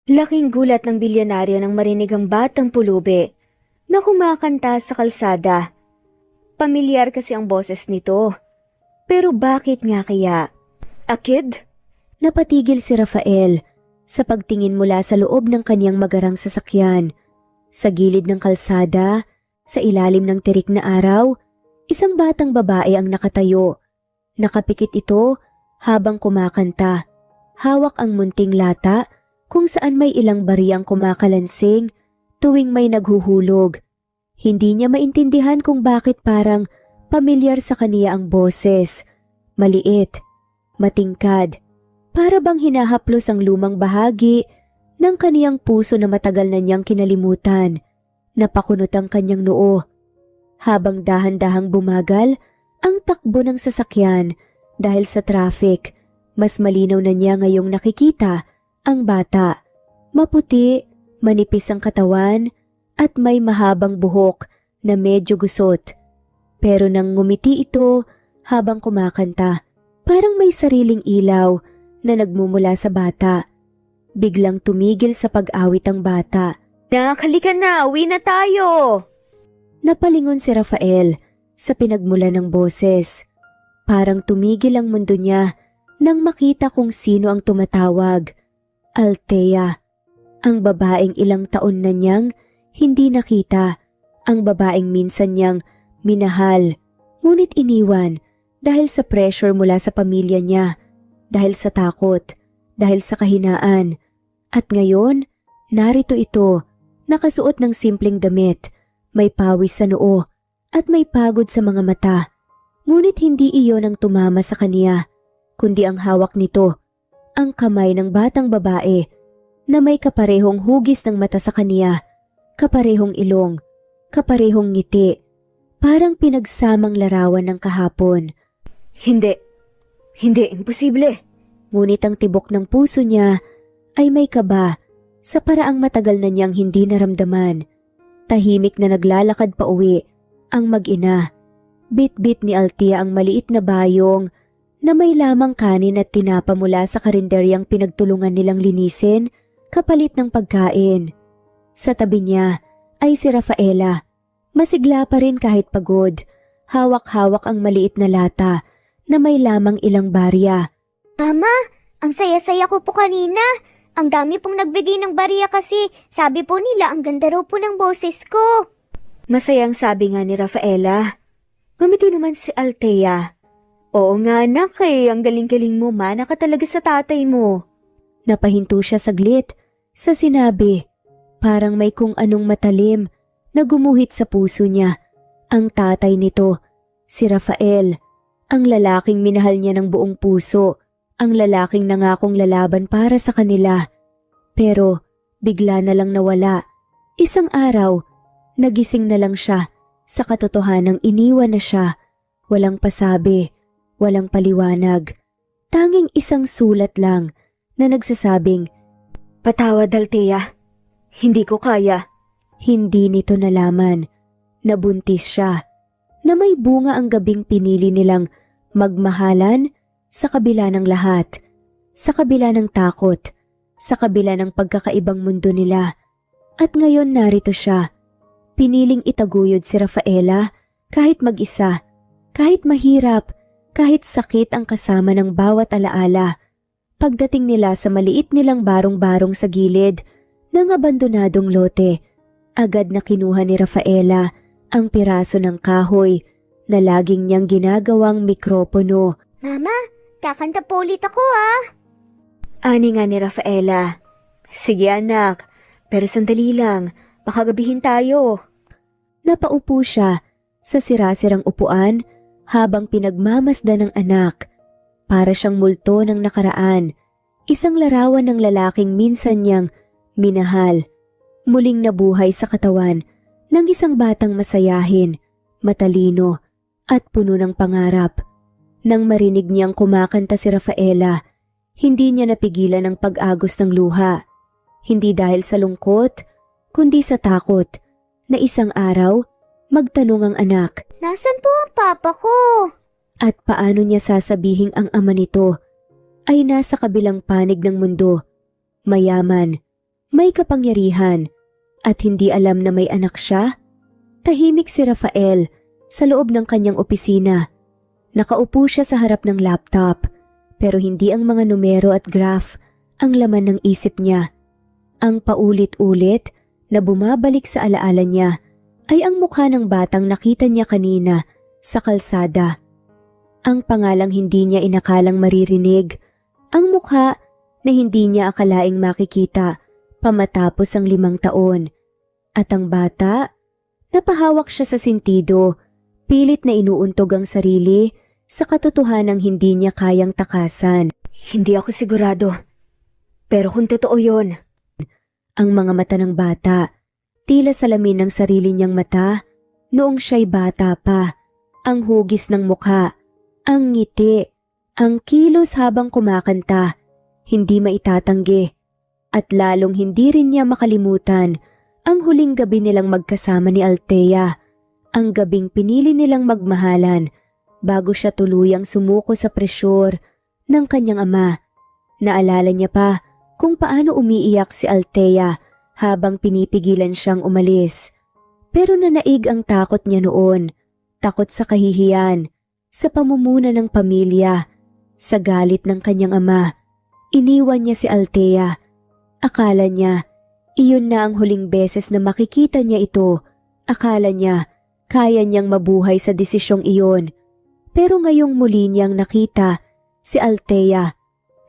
Laking gulat ng bilyonaryo nang marinig ang batang pulubi na kumakanta sa kalsada. Pamilyar kasi ang boses nito. Pero bakit nga kaya? A kid? Napatigil si Rafael sa pagtingin mula sa loob ng kanyang magarang sasakyan. Sa gilid ng kalsada, sa ilalim ng tirik na araw, isang batang babae ang nakatayo. Nakapikit ito habang kumakanta. Hawak ang munting lata kung saan may ilang bariyang kumakalansing tuwing may naghuhulog. Hindi niya maintindihan kung bakit parang pamilyar sa kaniya ang boses. Maliit, matingkad, para bang hinahaplos ang lumang bahagi ng kaniyang puso na matagal na niyang kinalimutan. Napakunot ang kanyang noo. Habang dahan-dahang bumagal ang takbo ng sasakyan dahil sa traffic, mas malinaw na niya ngayong nakikita ang bata. Maputi, manipis ang katawan at may mahabang buhok na medyo gusot. Pero nang ngumiti ito habang kumakanta, parang may sariling ilaw na nagmumula sa bata. Biglang tumigil sa pag-awit ang bata. Nak, halika na, uwi na tayo! Napalingon si Rafael sa pinagmula ng boses. Parang tumigil ang mundo niya nang makita kung sino ang tumatawag. Althea, ang babaeng ilang taon na niyang hindi nakita, ang babaeng minsan niyang minahal, ngunit iniwan dahil sa pressure mula sa pamilya niya, dahil sa takot, dahil sa kahinaan. At ngayon, narito ito, nakasuot ng simpleng damit, may pawis sa noo at may pagod sa mga mata. Ngunit hindi iyon ang tumama sa kaniya, kundi ang hawak nito, ang kamay ng batang babae na may kaparehong hugis ng mata sa kaniya, kaparehong ilong, kaparehong ngiti, parang pinagsamang larawan ng kahapon. Hindi, imposible. Ngunit ang tibok ng puso niya ay may kaba sa paraang matagal na niyang hindi naramdaman. Tahimik na naglalakad pa uwi ang mag-ina. Bit-bit ni Althea ang maliit na bayong na may lamang kanin at tinapa mula sa karinderyang pinagtulungan nilang linisin kapalit ng pagkain. Sa tabi niya ay si Rafaela. Masigla pa rin kahit pagod. Hawak-hawak ang maliit na lata na may lamang ilang barya. Mama, ang saya-saya ko po kanina. Ang dami pong nagbigay ng barya kasi sabi po nila ang ganda raw po ng boses ko. Masayang sabi nga ni Rafaela. Gumiti naman si Althea. Oo nga anak ang galing-galing mo, mana ka talaga sa tatay mo. Napahinto siya saglit sa sinabi. Parang may kung anong matalim na gumuhit sa puso niya. Ang tatay nito, si Rafael, ang lalaking minahal niya ng buong puso, ang lalaking nangakong lalaban para sa kanila. Pero bigla na lang nawala. Isang araw, nagising na lang siya sa katotohanang iniwan na siya. Walang pasabi, walang paliwanag. Tanging isang sulat lang na nagsasabing, "Patawad Althea, hindi ko kaya." Hindi nito nalaman. Nabuntis siya, na may bunga ang gabing pinili nilang magmahalan sa kabila ng lahat, sa kabila ng takot, sa kabila ng pagkakaibang mundo nila. At ngayon narito siya, piniling itaguyod si Rafaela kahit mag-isa, kahit mahirap, kahit sakit ang kasama ng bawat alaala. Pagdating nila sa maliit nilang barong-barong sa gilid ng abandonadong lote, agad na kinuha ni Rafaela ang piraso ng kahoy na laging niyang ginagawang mikropono. Mama, kakanta po ulit ako ah. Ani nga ni Rafaela. Sige anak, pero sandali lang, baka gabihin tayo. Napaupo siya sa sirasirang upuan habang pinagmamasdan ng anak. Para siyang multo ng nakaraan, isang larawan ng lalaking minsan niyang minahal. Muling nabuhay sa katawan ng isang batang masayahin, matalino at puno ng pangarap. Nang marinig niyang kumakanta si Rafaela, hindi niya napigilan ang pag-agos ng luha. Hindi dahil sa lungkot, kundi sa takot na isang araw magtanong ang anak. Nasaan po ang papa ko? At paano niya sasabihing ang ama nito ay nasa kabilang panig ng mundo, mayaman, may kapangyarihan at hindi alam na may anak siya? Tahimik si Rafael sa loob ng kanyang opisina. Nakaupo siya sa harap ng laptop pero hindi ang mga numero at graph ang laman ng isip niya. Ang paulit-ulit na bumabalik sa alaala niya ay ang mukha ng batang nakita niya kanina sa kalsada. Ang pangalang hindi niya inakalang maririnig, ang mukha na hindi niya akalaing makikita pamatapos ang 5 taon. At ang bata, napahawak siya sa sentido, pilit na inuuntog ang sarili sa katotohanang hindi niya kayang takasan. Hindi ako sigurado, pero kung totoo yon. Ang mga mata ng bata, tila salamin ng sarili niyang mata noong siya'y bata pa. Ang hugis ng mukha, ang ngiti, ang kilos habang kumakanta, hindi maitatanggi. At lalong hindi rin niya makalimutan ang huling gabi nilang magkasama ni Althea, ang gabing pinili nilang magmahalan bago siya tuluyang sumuko sa presyur ng kanyang ama. Naalala niya pa kung paano umiiyak si Althea habang pinipigilan siyang umalis. Pero nanaig ang takot niya noon, takot sa kahihiyan, sa pamumuna ng pamilya, sa galit ng kanyang ama. Iniwan niya si Althea. Akala niya, iyon na ang huling beses na makikita niya ito. Akala niya, kaya niyang mabuhay sa desisyong iyon. Pero ngayong muli niyang nakita si Althea,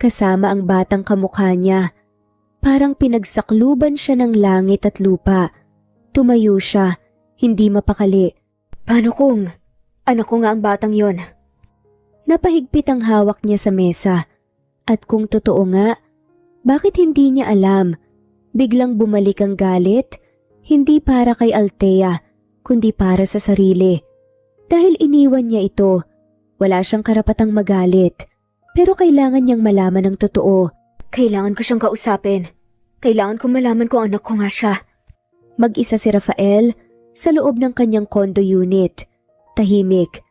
kasama ang batang kamukha niya. Parang pinagsakluban siya ng langit at lupa. Tumayo siya, hindi mapakali. Paano kung anak ko nga ang batang yon? Napahigpit ang hawak niya sa mesa. At kung totoo nga, bakit hindi niya alam? Biglang bumalik ang galit, hindi para kay Althea, kundi para sa sarili. Dahil iniwan niya ito, wala siyang karapatang magalit. Pero kailangan niyang malaman ang totoo. Kailangan ko siyang kausapin. Kailangan ko malaman kung anak ko nga siya. Mag-isa si Rafael sa loob ng kanyang condo unit. Tahimik.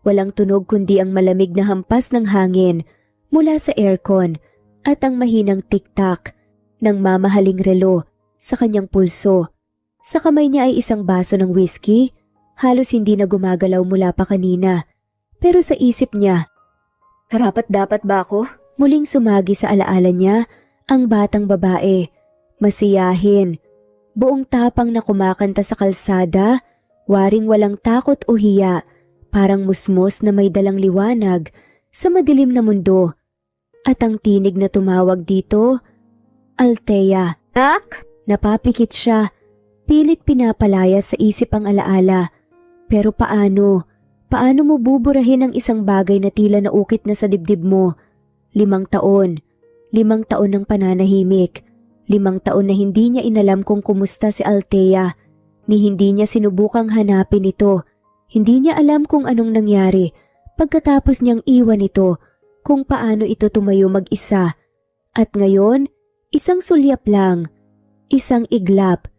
Walang tunog kundi ang malamig na hampas ng hangin mula sa aircon at ang mahinang tik-tak ng mamahaling relo sa kanyang pulso. Sa kamay niya ay isang baso ng whiskey, halos hindi na gumagalaw mula pa kanina. Pero sa isip niya, karapat-dapat ba ako? Muling sumagi sa alaala niya ang batang babae, masiyahin, buong tapang na kumakanta sa kalsada, waring walang takot o hiya, parang musmos na may dalang liwanag sa madilim na mundo. At ang tinig na tumawag dito, Althea. Nak? Napapikit siya, pilit pinapalaya sa isip ang alaala. Pero paano? Paano mo buburahin ang isang bagay na tila naukit na sa dibdib mo? 5 taon. 5 taon ng pananahimik. 5 taon na hindi niya inalam kung kumusta si Althea, ni hindi niya sinubukang hanapin ito. Hindi niya alam kung anong nangyari pagkatapos niyang iwan ito, kung paano ito tumayo mag-isa. At ngayon, isang sulyap lang, isang iglap,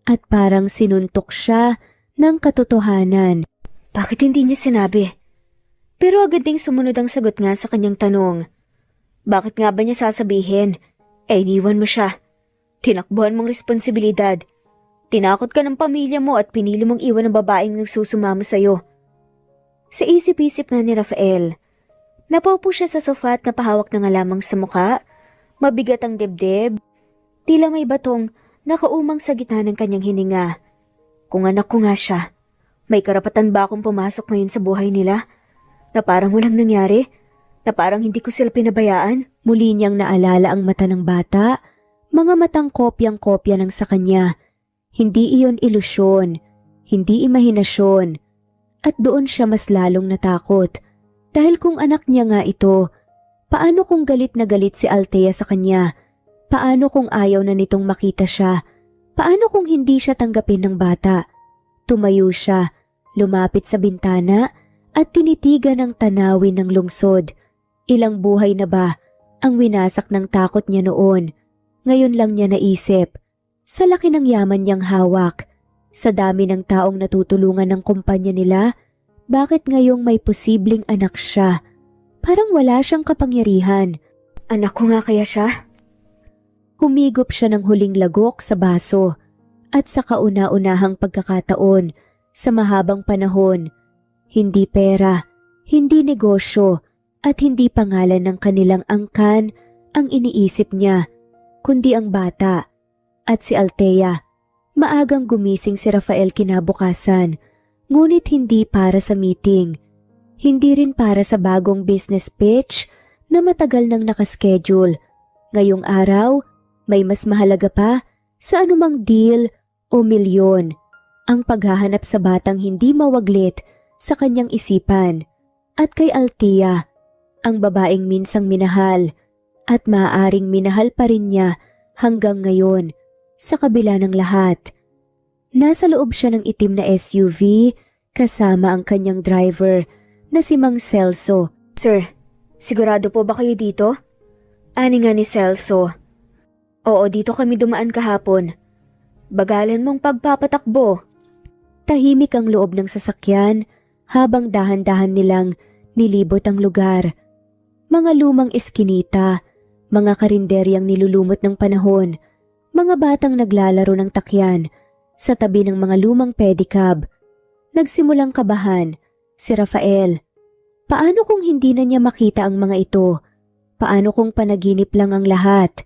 at parang sinuntok siya ng katotohanan. Bakit hindi niya sinabi? Pero agad ding sumunod ang sagot nga sa kanyang tanong. Bakit nga ba niya sasabihin? Iniwan mo siya. Tinakbuhan mong responsibilidad. Tinakot ka ng pamilya mo at pinili mong iwan ang babaeng nagsusumamo sa'yo. Sa isip-isip na ni Rafael, napaupo siya sa sofa at napahawak na nga lamang sa mukha. Mabigat ang dibdib. Tila may batong nakaumang sa gitna ng kanyang hininga. Kung anak ko nga siya, may karapatan ba akong pumasok ngayon sa buhay nila? Na parang walang nangyari? Na parang hindi ko sila pinabayaan? Muli niyang naalala ang mata ng bata, mga matang kopyang-kopya ng sa kanya. Hindi iyon ilusyon, hindi imahinasyon. At doon siya mas lalong natakot. Dahil kung anak niya nga ito, paano kung galit na galit si Althea sa kanya? Paano kung ayaw na nitong makita siya? Paano kung hindi siya tanggapin ng bata? Tumayo siya, lumapit sa bintana at tinitigan ang tanawin ng lungsod. Ilang buhay na ba ang winasak ng takot niya noon? Ngayon lang niya naisip, sa laki ng yaman niyang hawak, sa dami ng taong natutulungan ng kumpanya nila, bakit ngayong may posibleng anak siya? Parang wala siyang kapangyarihan. Anak ko nga kaya siya? Humigop siya ng huling lagok sa baso at sa kauna-unahang pagkakataon sa mahabang panahon, hindi pera, hindi negosyo at hindi pangalan ng kanilang angkan ang iniisip niya, kundi ang bata at si Althea. Maagang gumising si Rafael kinabukasan, ngunit hindi para sa meeting. Hindi rin para sa bagong business pitch na matagal nang nakaschedule. Ngayong araw, may mas mahalaga pa sa anumang deal o milyon. Ang paghahanap sa batang hindi mawaglit sa kanyang isipan at kay Althea, ang babaeng minsang minahal at maaaring minahal pa rin niya hanggang ngayon sa kabila ng lahat. Nasa loob siya ng itim na SUV kasama ang kanyang driver na si Mang Celso. Sir, sigurado po ba kayo dito? Ani nga ni Celso. Oo, dito kami dumaan kahapon. Bagalan mong pagpapatakbo. Tahimik ang loob ng sasakyan habang dahan-dahan nilang nilibot ang lugar. Mga lumang eskinita, mga karinderyang nilulumot ng panahon, mga batang naglalaro ng takyan sa tabi ng mga lumang pedicab. Nagsimulang kabahan si Rafael. Paano kung hindi na niya makita ang mga ito? Paano kung panaginip lang ang lahat?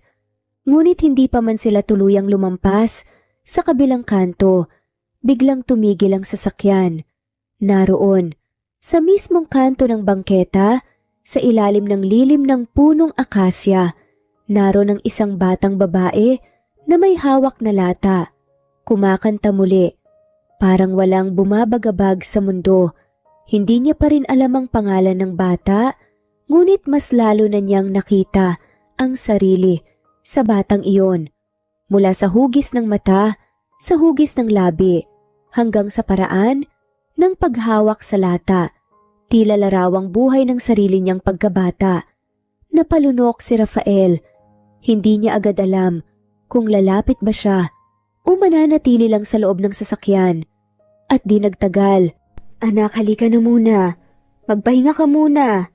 Ngunit hindi pa man sila tuluyang lumampas sa kabilang kanto, biglang tumigil ang sasakyan. Naroon, sa mismong kanto ng bangketa, sa ilalim ng lilim ng punong akasya, naroon ang isang batang babae na may hawak na lata. Kumakanta muli, parang walang bumabagabag sa mundo. Hindi niya pa rin alam ang pangalan ng bata, ngunit mas lalo na niyang nakita ang sarili sa batang iyon. Mula sa hugis ng mata, sa hugis ng labi, hanggang sa paraan ng paghawak sa lata, tila larawang buhay ng sarili niyang pagkabata. Napalunok si Rafael. Hindi niya agad alam kung lalapit ba siya o mananatili lang sa loob ng sasakyan. At di nagtagal. Anak, halika na muna. Magpahinga ka muna.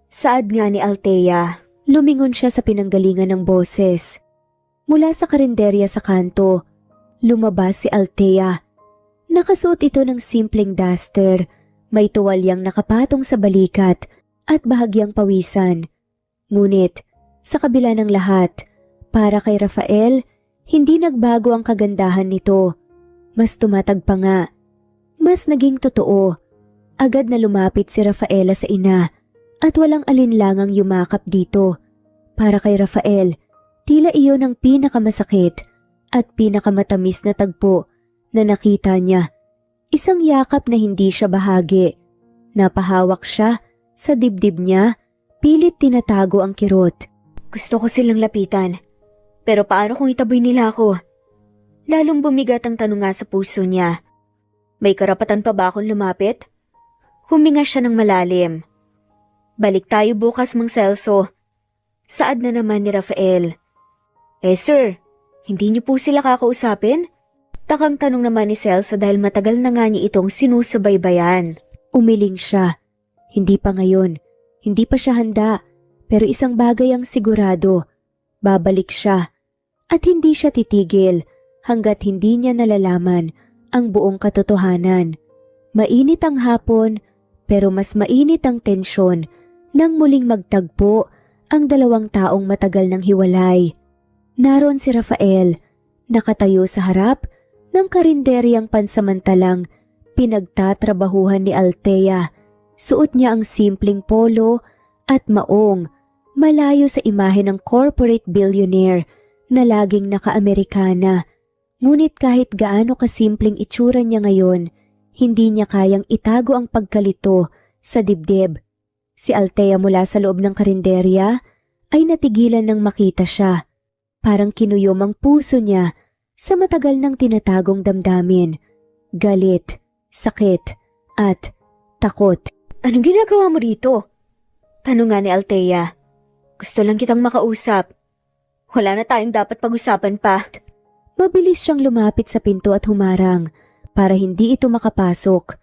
Saad nga ni Althea. Lumingon siya sa pinanggalingan ng boses. Mula sa karinderya sa kanto, lumabas si Althea. Nakasuot ito ng simpleng duster, may tuwalyang nakapatong sa balikat at bahagyang pawisan. Ngunit, sa kabila ng lahat, para kay Rafael, hindi nagbago ang kagandahan nito. Mas tumatag pa nga. Mas naging totoo. Agad na lumapit si Rafaela sa ina at walang alinlangang yumakap dito. Para kay Rafael, tila iyon ang pinakamasakit at pinakamatamis na tagpo na nakita niya. Isang yakap na hindi siya bahagi. Napahawak siya sa dibdib niya, pilit tinatago ang kirot. Gusto ko silang lapitan. Pero paano kung itaboy nila ako? Lalong bumigat ang tanong nga sa puso niya. May karapatan pa ba akong lumapit? Huminga siya ng malalim. Balik tayo bukas, Mang Celso. Saad na naman ni Rafael. Sir, hindi niyo po sila kakausapin? Takang tanong naman ni Celso dahil matagal na nga niya itong sinusubaybayan. Umiling siya. Hindi pa ngayon. Hindi pa siya handa. Pero isang bagay ang sigurado. Babalik siya. At hindi siya titigil hanggat hindi niya nalalaman ang buong katotohanan. Mainit ang hapon, pero mas mainit ang tensyon nang muling magtagpo ang dalawang taong matagal nang hiwalay. Naroon si Rafael, nakatayo sa harap ng karinderyang pansamantalang pinagtatrabahuhan ni Althea. Suot niya ang simpleng polo at maong, malayo sa imahe ng corporate billionaire na laging naka-Amerikana. Ngunit kahit gaano kasimpleng itsura niya ngayon, hindi niya kayang itago ang pagkalito sa dibdib. Si Althea mula sa loob ng karinderya ay natigilan nang makita siya. Parang kinuyom ang puso niya sa matagal nang tinatagong damdamin. Galit, sakit, at takot. Anong ginagawa mo rito? Tanong nga ni Althea. Gusto lang kitang makausap. Wala na tayong dapat pag-usapan pa. Mabilis siyang lumapit sa pinto at humarang para hindi ito makapasok.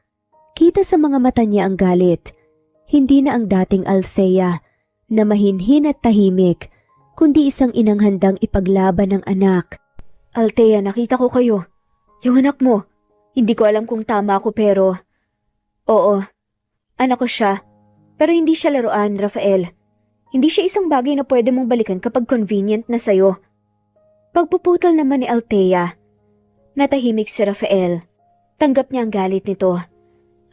Kita sa mga mata niya ang galit. Hindi na ang dating Althea na mahinhin at tahimik. kundi isang inang handang ipaglaban ng anak. Althea, nakita ko kayo. Yung anak mo. Hindi ko alam kung tama ako pero... Oo, anak ko siya. Pero hindi siya laruan, Rafael. Hindi siya isang bagay na pwede mong balikan kapag convenient na sayo. Pagpuputol naman ni Althea. Natahimik si Rafael. Tanggap niya ang galit nito.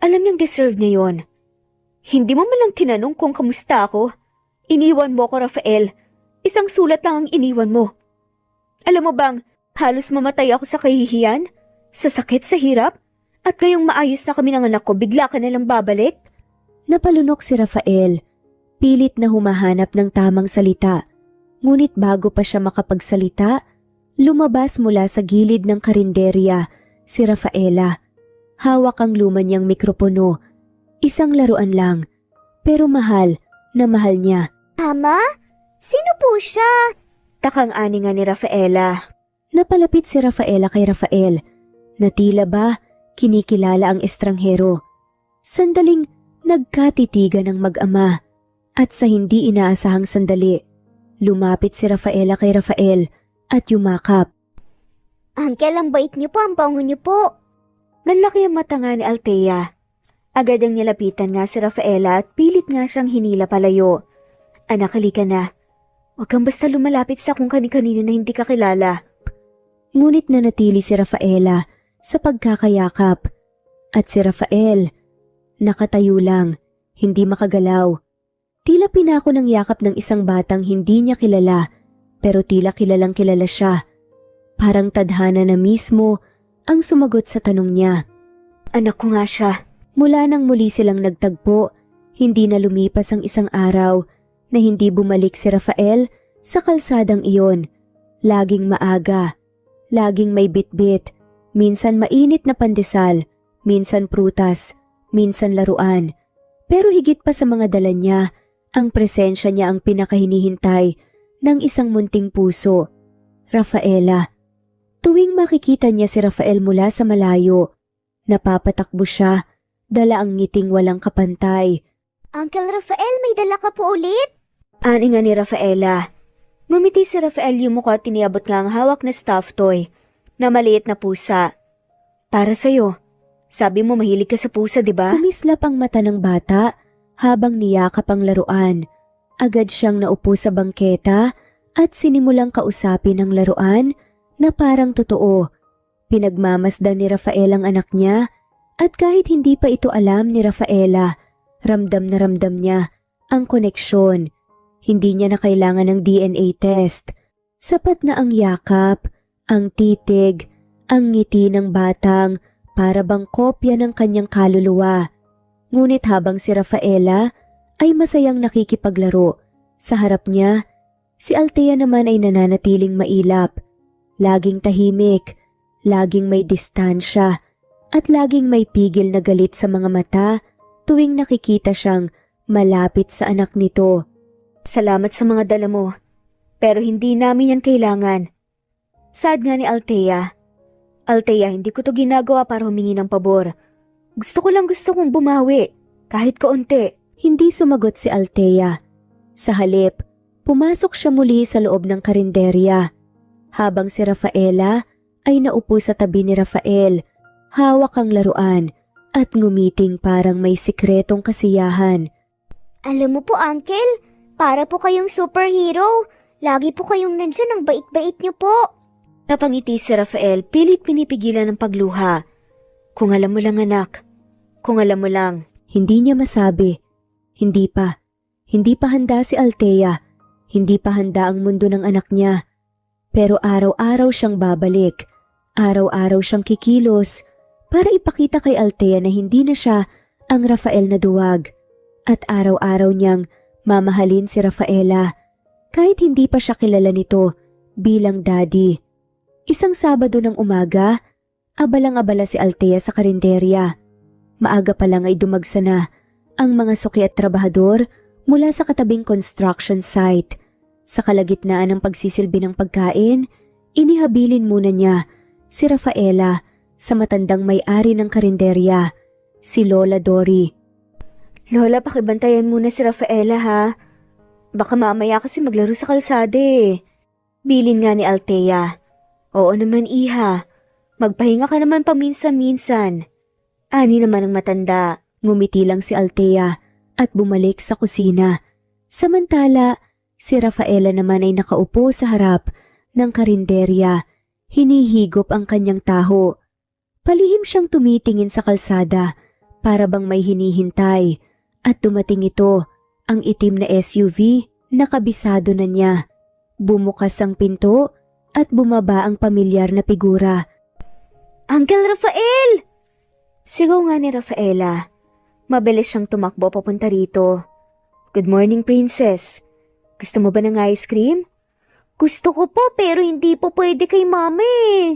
Alam niyang deserve niya yon. Hindi mo malang tinanong kung kamusta ako. Iniwan mo ko, Rafael. Isang sulat lang ang iniwan mo. Alam mo bang, halos mamatay ako sa kahihiyan, sa sakit, sa hirap, at ngayong maayos na kami ng anak ko, bigla ka nalang babalik? Napalunok si Rafael. Pilit na humahanap ng tamang salita. Ngunit bago pa siya makapagsalita, lumabas mula sa gilid ng karinderya si Rafaela. Hawak ang luma niyang mikropono. Isang laruan lang, pero mahal na mahal niya. Ama? Sino po siya? Takang ani nga ni Rafaela. Napalapit si Rafaela kay Rafael na tila ba kinikilala ang estranghero. Sandaling nagkatitigan ng mag-ama at sa hindi inaasahang sandali, lumapit si Rafaela kay Rafael at yumakap. Uncle, ang bait niyo po, ang bango niyo po. Nanlaki ang mata nga ni Althea. Agad ang nilapitan nga si Rafaela at pilit nga siyang hinila palayo. Anak, halika na. Huwag kang basta lumalapit sa kung kani-kanino na hindi ka kilala. Ngunit nanatili si Rafaela sa pagkakayakap. At si Rafael, nakatayo lang, hindi makagalaw. Tila pinako ng yakap ng isang batang hindi niya kilala, pero tila kilalang kilala siya. Parang tadhana na mismo ang sumagot sa tanong niya. Anak ko nga siya. Mula nang muli silang nagtagpo, hindi na lumipas ang isang araw na hindi bumalik si Rafael sa kalsadang iyon. Laging maaga, laging may bitbit, minsan mainit na pandesal, minsan prutas, minsan laruan. Pero higit pa sa mga dala niya, ang presensya niya ang pinakahinihintay ng isang munting puso. Rafaela. Tuwing makikita niya si Rafael mula sa malayo, napapatakbo siya, dala ang ngiting walang kapantay. Uncle Rafael, may dala ka po ulit? Ani nga ni Rafaela. Ngumiti si Rafael yung mukha at tiniabot nga ang hawak na stuffed toy na maliit na pusa. Para sa'yo. Sabi mo mahilig ka sa pusa, di ba? Kumislap ang mata ng bata habang niyakap ang laruan. Agad siyang naupo sa bangketa at sinimulang kausapin ang laruan na parang totoo. Pinagmamasdan ni Rafael ang anak niya at kahit hindi pa ito alam ni Rafaela, ramdam na ramdam niya ang koneksyon. Hindi niya na kailangan ng DNA test. Sapat na ang yakap, ang titig, ang ngiti ng batang para bang kopya ng kanyang kaluluwa. Ngunit habang si Rafaela ay masayang nakikipaglaro, sa harap niya, si Althea naman ay nananatiling mailap. Laging tahimik, laging may distansya, at laging may pigil na galit sa mga mata tuwing nakikita siyang malapit sa anak nito. Salamat sa mga dala mo, pero hindi namin yan kailangan. Sad nga ni Althea. Althea, hindi ko to ginagawa para humingi ng pabor. Gusto kong bumawi, kahit kaunti. Hindi sumagot si Althea. Sa halip, pumasok siya muli sa loob ng karinderya. Habang si Rafaela ay naupo sa tabi ni Rafael, hawak ang laruan at ngumiting parang may sikretong kasiyahan. Alam mo po, Uncle, para po kayong superhero. Lagi po kayong nandyan, ang bait-bait niyo po. Napangiti si Rafael, pilit pinipigilan ng pagluha. Kung alam mo lang, anak. Kung alam mo lang. Hindi niya masabi. Hindi pa. Hindi pa handa si Althea. Hindi pa handa ang mundo ng anak niya. Pero araw-araw siyang babalik. Araw-araw siyang kikilos para ipakita kay Althea na hindi na siya ang Rafael na duwag. At araw-araw niyang mamahalin si Rafaela kahit hindi pa siya kilala nito bilang daddy. Isang Sabado ng umaga, abalang-abala si Althea sa karinderya. Maaga pa lang ay dumagsa na ang mga suki at trabahador mula sa katabing construction site. Sa kalagitnaan ng pagsisilbi ng pagkain, inihabilin muna niya si Rafaela sa matandang may-ari ng karinderya, si Lola Dory. Lola, pakibantayan muna si Rafaela ha. Baka mamaya kasi maglaro sa kalsada eh. Bilin nga ni Althea. Oo naman iha. Magpahinga ka naman paminsan-minsan. Ani naman ang matanda. Ngumiti lang si Althea at bumalik sa kusina. Samantala, si Rafaela naman ay nakaupo sa harap ng karinderya. Hinihigop ang kanyang taho. Palihim siyang tumitingin sa kalsada para bang may hinihintay. At dumating ito, ang itim na SUV na kabisado na niya. Bumukas ang pinto at bumaba ang pamilyar na figura. Uncle Rafael! Sigaw nga ni Rafaela. Mabilis siyang tumakbo papunta rito. Good morning, princess. Gusto mo ba ng ice cream? Gusto ko po pero hindi po pwede kay mami.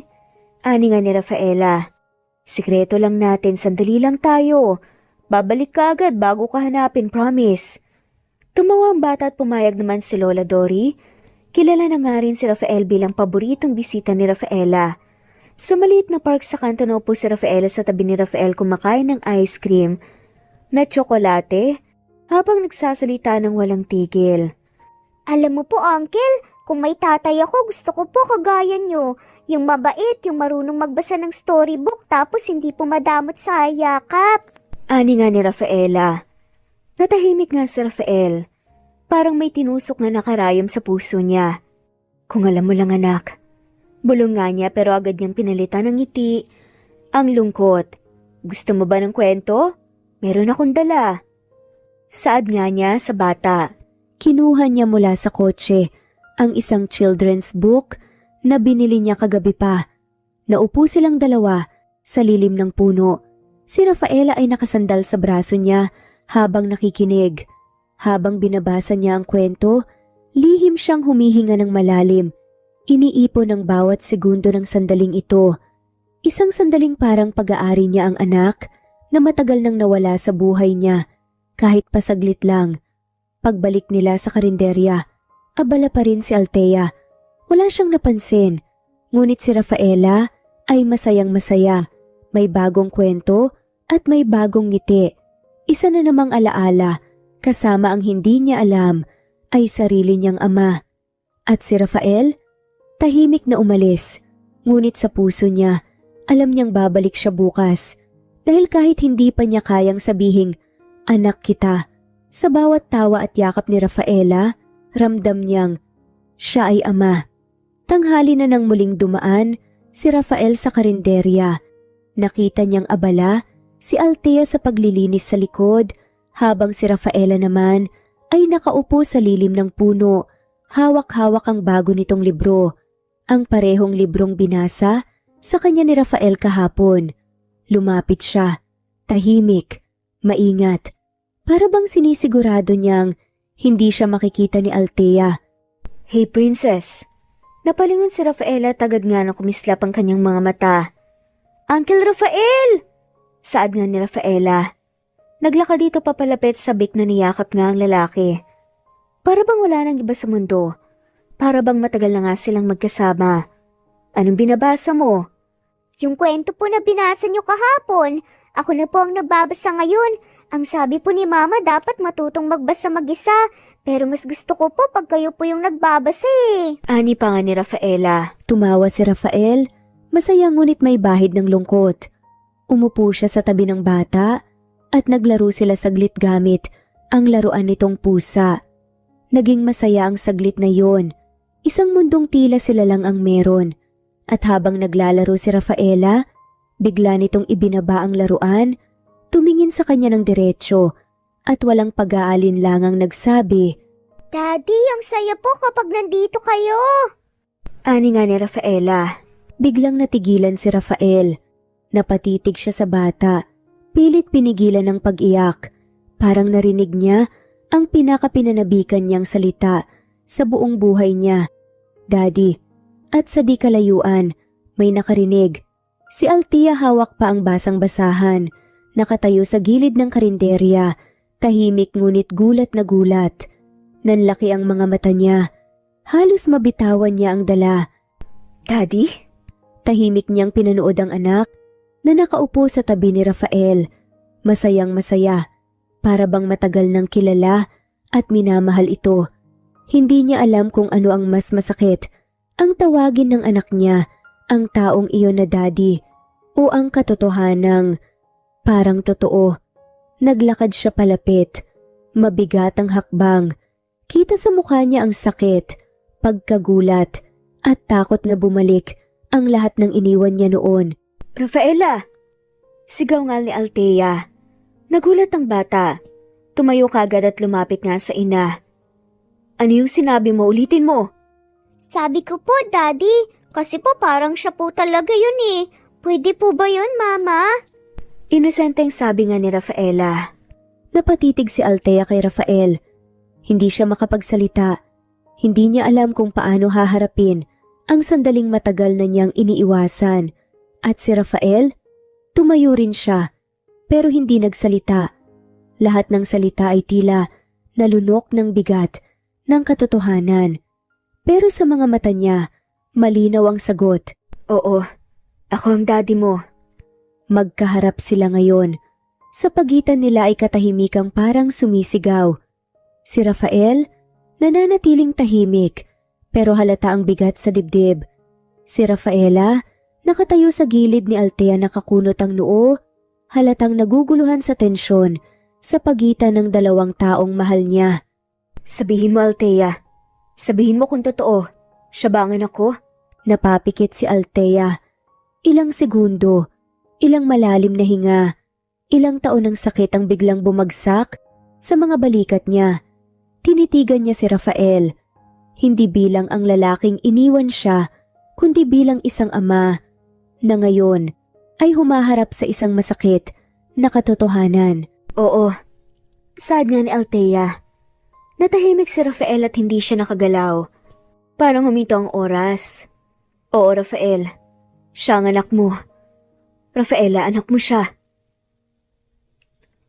Ani nga ni Rafaela. Sikreto lang natin, sandali lang tayo. Babalik ka agad bago ka hanapin, promise. Tumawa ang bata at pumayag naman si Lola Dory. Kilala na nga rin si Rafael bilang paboritong bisita ni Rafaela. Sa maliit na park sa kanto na upo si Rafaela sa tabi ni Rafael kumakain ng ice cream na tsokolate habang nagsasalita ng walang tigil. Alam mo po, Uncle, kung may tatay ako, gusto ko po kagaya nyo. Yung mabait, yung marunong magbasa ng storybook tapos hindi po madamot sa yakap. Ani nga ni Rafaela. Natahimik nga si Rafael. Parang may tinusok na nakarayom sa puso niya. Kung alam mo lang anak. Bulong nga niya pero agad niyang pinalitan ng ngiti. Ang lungkot. Gusto mo ba ng kwento? Meron akong dala. Saad nga niya sa bata. Kinuha niya mula sa kotse ang isang children's book na binili niya kagabi pa. Naupo silang dalawa sa lilim ng puno. Si Rafaela ay nakasandal sa braso niya habang nakikinig. Habang binabasa niya ang kwento, lihim siyang humihinga ng malalim. Iniipon ang bawat segundo ng sandaling ito. Isang sandaling parang pag-aari niya ang anak na matagal nang nawala sa buhay niya, kahit pasaglit lang. Pagbalik nila sa karinderya, abala pa rin si Althea. Wala siyang napansin, ngunit si Rafaela ay masayang masaya. May bagong kwento at may bagong ngiti. Isa na namang alaala, kasama ang hindi niya alam ay sarili niyang ama. At si Rafael, tahimik na umalis, ngunit sa puso niya, alam niyang babalik siya bukas. Dahil kahit hindi pa niya kayang sabihing, anak kita, sa bawat tawa at yakap ni Rafaela, ramdam niyang siya ay ama. Tanghali na nang muling dumaan si Rafael sa karinderya. Nakita niyang abala si Althea sa paglilinis sa likod, habang si Rafaela naman ay nakaupo sa lilim ng puno. Hawak-hawak ang bago nitong libro. Ang parehong librong binasa sa kanya ni Rafael kahapon. Lumapit siya, tahimik, maingat. Para bang sinisigurado niyang hindi siya makikita ni Althea. Hey princess, napalingon si Rafaela tagad nga na kumislap ang kanyang mga mata. Uncle Rafael! Saad nga ni Rafaela. Naglakad dito papalapit sabik na niyakap nga ang lalaki. Para bang wala nang iba sa mundo. Para bang matagal na nga silang magkasama. Anong binabasa mo? Yung kwento po na binasa nyo kahapon. Ako na po ang nababasa ngayon. Ang sabi po ni Mama dapat matutong magbasa mag-isa. Pero mas gusto ko po pag kayo po yung nagbabasa eh. Ani pa nga ni Rafaela. Tumawa si Rafael. Masaya ngunit may bahid ng lungkot. Umupo siya sa tabi ng bata at naglaro sila saglit gamit ang laruan nitong pusa. Naging masaya ang saglit na yon. Isang mundong tila sila lang ang meron. At habang naglalaro si Rafaela, bigla nitong ibinaba ang laruan, tumingin sa kanya ng diretsyo at walang pag-aalinlangang nagsabi, Daddy, ang saya po kapag nandito kayo. Ani nga ni Rafaela. Biglang natigilan si Rafael. Napatitig siya sa bata. Pilit pinigilan ng pag-iyak. Parang narinig niya ang pinakapinanabikan niyang salita sa buong buhay niya. Daddy. At sa di kalayuan, may nakarinig. Si Althea hawak pa ang basang-basahan. Nakatayo sa gilid ng karinderya. Tahimik ngunit gulat na gulat. Nanlaki ang mga mata niya. Halos mabitawan niya ang dala. Daddy? Tahimik niyang pinanood ang anak na nakaupo sa tabi ni Rafael. Masayang masaya. Para bang matagal nang kilala at minamahal ito. Hindi niya alam kung ano ang mas masakit, ang tawagin ng anak niya, ang taong iyon na daddy, o ang katotohanang parang totoo. Naglakad siya palapit, mabigat ang hakbang. Kita sa mukha niya ang sakit, pagkagulat, at takot na bumalik ang lahat ng iniwan niya noon. Rafaela! Sigaw nga ni Althea. Nagulat ang bata. Tumayo kagad at lumapit nga sa ina. Ano yung sinabi mo? Ulitin mo. Sabi ko po, Daddy, kasi po parang siya po talaga yun eh. Pwede po ba yun, Mama? Inosenteng sabi nga ni Rafaela. Napatitig si Althea kay Rafael. Hindi siya makapagsalita. Hindi niya alam kung paano haharapin ang sandaling matagal na niyang iniiwasan. At si Rafael, tumayo rin siya, pero hindi nagsalita. Lahat ng salita ay tila nalunok ng bigat ng katotohanan. Pero sa mga mata niya, malinaw ang sagot. Oo, ako ang daddy mo. Magkaharap sila ngayon. Sa pagitan nila ay katahimikang parang sumisigaw. Si Rafael, nananatiling tahimik, pero halata ang bigat sa dibdib. Si Rafaela, nakatayo sa gilid ni Althea, nakakunot ang noo, halatang naguguluhan sa tensyon sa pagitan ng dalawang taong mahal niya. Sabihin mo, Althea. Sabihin mo kung totoo. Siya ba ang anak ko? Napapikit si Althea. Ilang segundo, ilang malalim na hinga, ilang taon ng sakit ang biglang bumagsak sa mga balikat niya. Tinitigan niya si Rafael, hindi bilang ang lalaking iniwan siya, kundi bilang isang ama na ngayon ay humaharap sa isang masakit na katotohanan. Oo. Sad nga ni Althea. Natahimik si Rafael at hindi siya nakagalaw. Parang huminto ang oras. Oo, Rafael. Siya ang anak mo. Rafaela, anak mo siya.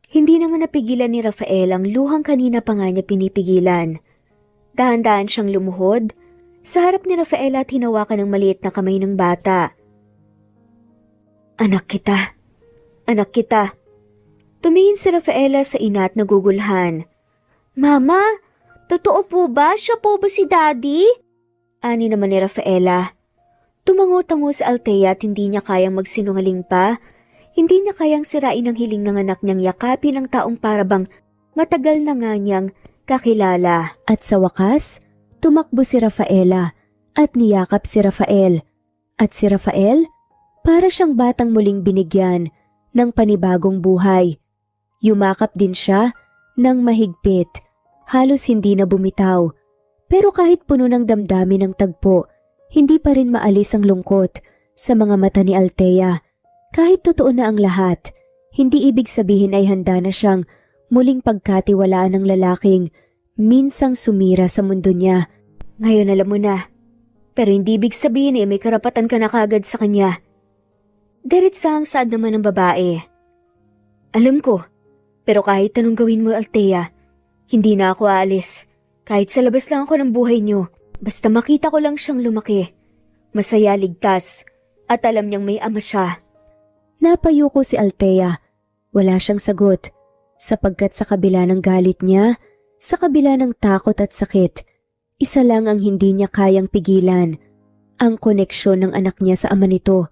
Hindi na nga napigilan ni Rafael ang luhang kanina pa nga niya pinipigilan. Dahan-dahan siyang lumuhod sa harap ni Rafaela at hinawakan ng maliit na kamay ng bata. Anak kita. Anak kita. Tumingin si Rafaela sa ina at nagugulhan. Mama, totoo po ba? Siya po ba si Daddy? Ani naman ni Rafaela. Tumango-tango si Althea at hindi niya kayang magsinungaling pa. Hindi niya kayang sirain ang hiling ng anak niyang yakapin ng taong parabang matagal na nga niyang kakilala. At sa wakas, tumakbo si Rafaela at niyakap si Rafael. At si Rafael, para siyang batang muling binigyan ng panibagong buhay. Yumakap din siya ng mahigpit, halos hindi na bumitaw. Pero kahit puno ng damdamin ng tagpo, hindi pa rin maalis ang lungkot sa mga mata ni Althea. Kahit totoo na ang lahat, hindi ibig sabihin ay handa na siyang muling pagkatiwalaan ng lalaking minsang sumira sa mundo niya. Ngayon alam mo na, pero hindi ibig sabihin may karapatan ka na kagad sa kanya. Diretsahang saad naman ng babae. Alam ko, pero kahit anong gawin mo, Althea, hindi na ako aalis. Kahit sa labas lang ako ng buhay niyo, basta makita ko lang siyang lumaki. Masaya, ligtas, at alam niyang may ama siya. Napayuko si Althea. Wala siyang sagot, sapagkat sa kabila ng galit niya, sa kabila ng takot at sakit, isa lang ang hindi niya kayang pigilan, ang koneksyon ng anak niya sa ama nito.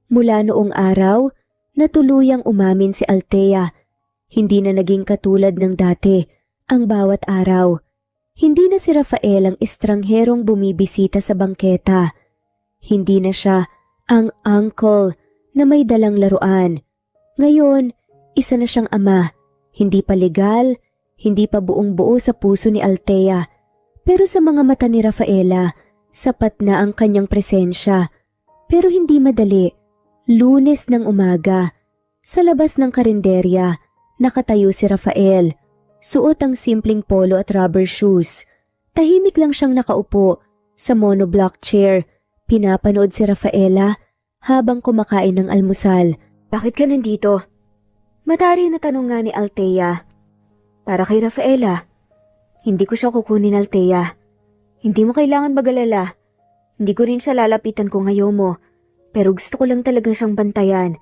Mula noong araw, natuluyang umamin si Althea. Hindi na naging katulad ng dati ang bawat araw. Hindi na si Rafael ang estrangherong bumibisita sa bangketa. Hindi na siya ang uncle na may dalang laruan. Ngayon, isa na siyang ama. Hindi pa legal, hindi pa buong-buo sa puso ni Althea. Pero sa mga mata ni Rafaela, sapat na ang kanyang presensya. Pero hindi madali. Lunes ng umaga, sa labas ng karinderya, nakatayo si Rafael. Suot ang simpleng polo at rubber shoes. Tahimik lang siyang nakaupo sa monoblock chair. Pinapanood si Rafaela habang kumakain ng almusal. Bakit ka nandito? Matari na tanong nga ni Althea. Para kay Rafaela. Hindi ko siya kukunin, Althea. Hindi mo kailangan mag-alala. Hindi ko rin siya lalapitan kung ayaw mo. Pero gusto ko lang talaga siyang bantayan.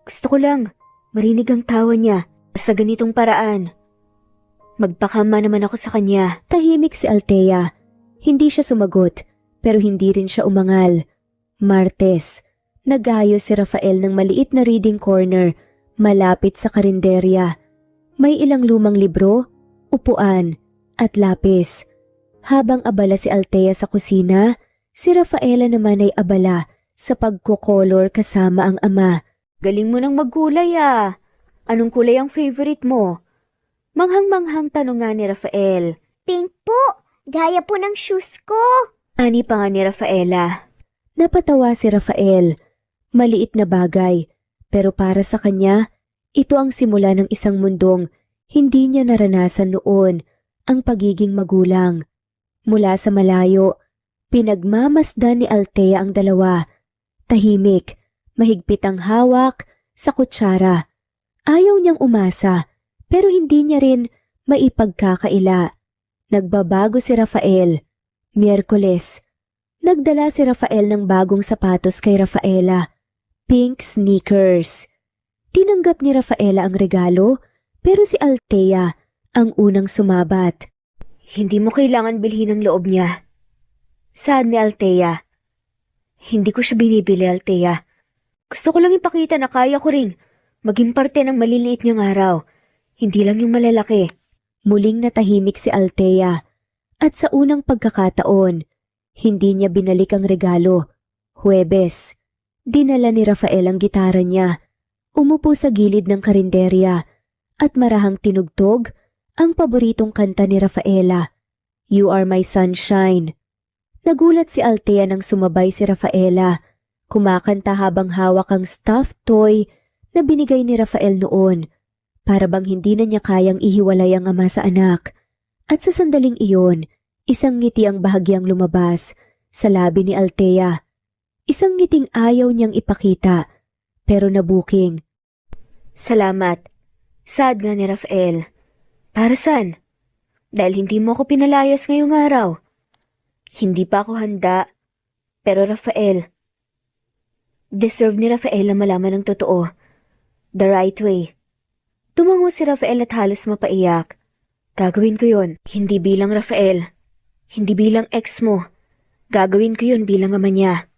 Gusto ko lang marinig ang tawa niya sa ganitong paraan. Magpakama naman ako sa kanya. Tahimik si Althea. Hindi siya sumagot, pero hindi rin siya umangal. Martes, nag-ayos si Rafael ng maliit na reading corner malapit sa karinderya. May ilang lumang libro, upuan, at lapis. Habang abala si Althea sa kusina, si Rafaela naman ay abala sa pagko-color kasama ang ama. Galing mo nang magkulay ah. Anong kulay ang favorite mo? Manghang-manghang tanong nga ni Rafael. Pink po, gaya po ng shoes ko. Ani pa nga ni Rafaela. Napatawa si Rafael. Maliit na bagay, pero para sa kanya, ito ang simula ng isang mundong hindi niya naranasan noon, ang pagiging magulang. Mula sa malayo, pinagmamasdan ni Althea ang dalawa. Tahimik, mahigpit ang hawak sa kutsara. Ayaw niyang umasa, pero hindi niya rin maipagkakaila. Nagbabago si Rafael. Miyerkules, nagdala si Rafael ng bagong sapatos kay Rafaela. Pink sneakers. Tinanggap ni Rafaela ang regalo, pero si Althea ang unang sumabat. Hindi mo kailangan bilhin ang loob niya. Saan ni Althea? Hindi ko siya binibili, Althea. Gusto ko lang ipakita na kaya ko ring maging parte ng maliliit niyang araw. Hindi lang yung malalaki. Muling natahimik si Althea. At sa unang pagkakataon, hindi niya binalik ang regalo. Huwebes, dinala ni Rafael ang gitara niya. Umupo sa gilid ng karinderya at marahang tinugtog ang paboritong kanta ni Rafaela, You Are My Sunshine. Nagulat si Althea nang sumabay si Rafaela, kumakanta habang hawak ang stuffed toy na binigay ni Rafael noon, para bang hindi na niya kayang ihiwalay ang ama sa anak. At sa sandaling iyon, isang ngiti ang bahagyang lumabas sa labi ni Althea. Isang ngiting ayaw niyang ipakita, pero nabuking. Salamat. Sad nga ni Rafael. Para saan? Dahil hindi mo ako pinalayas ngayong araw. Hindi pa ako handa. Pero Rafael, deserve ni Rafael na malaman ng totoo. The right way. Tumango si Rafael at halos mapaiyak. Gagawin ko yon. Hindi bilang Rafael. Hindi bilang ex mo. Gagawin ko yon bilang ama niya.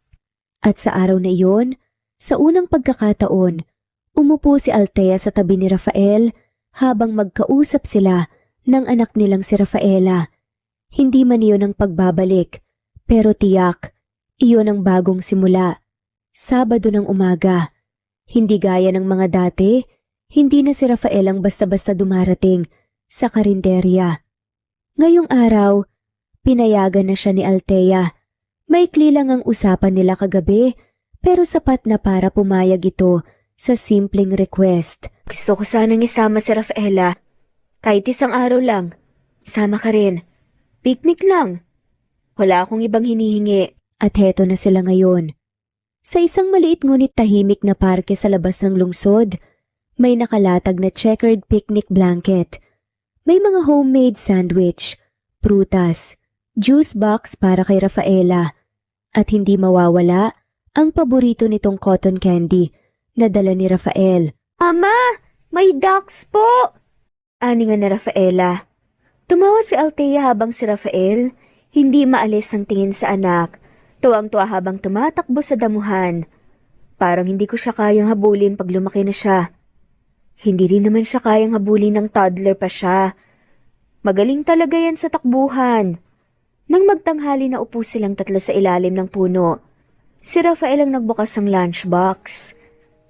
At sa araw na iyon, sa unang pagkakataon, umupo si Althea sa tabi ni Rafael habang magkausap sila ng anak nilang si Rafaela. Hindi man iyon ang pagbabalik, pero tiyak, iyon ang bagong simula. Sabado ng umaga. Hindi gaya ng mga dati, hindi na si Rafael ang basta-basta dumarating sa karinderya. Ngayong araw, pinayagan na siya ni Althea. Maikli lang ang usapan nila kagabi, pero sapat na para pumayag ito sa simpleng request. Gusto ko sanang isama si Rafaela. Kahit isang araw lang. Isama ka rin. Picnic lang. Wala akong ibang hinihingi. At heto na sila ngayon. Sa isang maliit ngunit tahimik na parke sa labas ng lungsod, may nakalatag na checkered picnic blanket. May mga homemade sandwich, prutas, juice box para kay Rafaela, at hindi mawawala ang paborito nitong cotton candy na dala ni Rafael. Ama, may ducks po! Ani nga na Rafaela. Tumawa si Althea habang si Rafael hindi maalis ang tingin sa anak. Tuwang-tuwa habang tumatakbo sa damuhan. Parang hindi ko siya kayang habulin pag lumaki na siya. Hindi rin naman siya kayang habulin ng toddler pa siya. Magaling talaga yan sa takbuhan. Nang magtanghali na upo silang tatlo sa ilalim ng puno, si Rafael ang nagbukas ng lunchbox.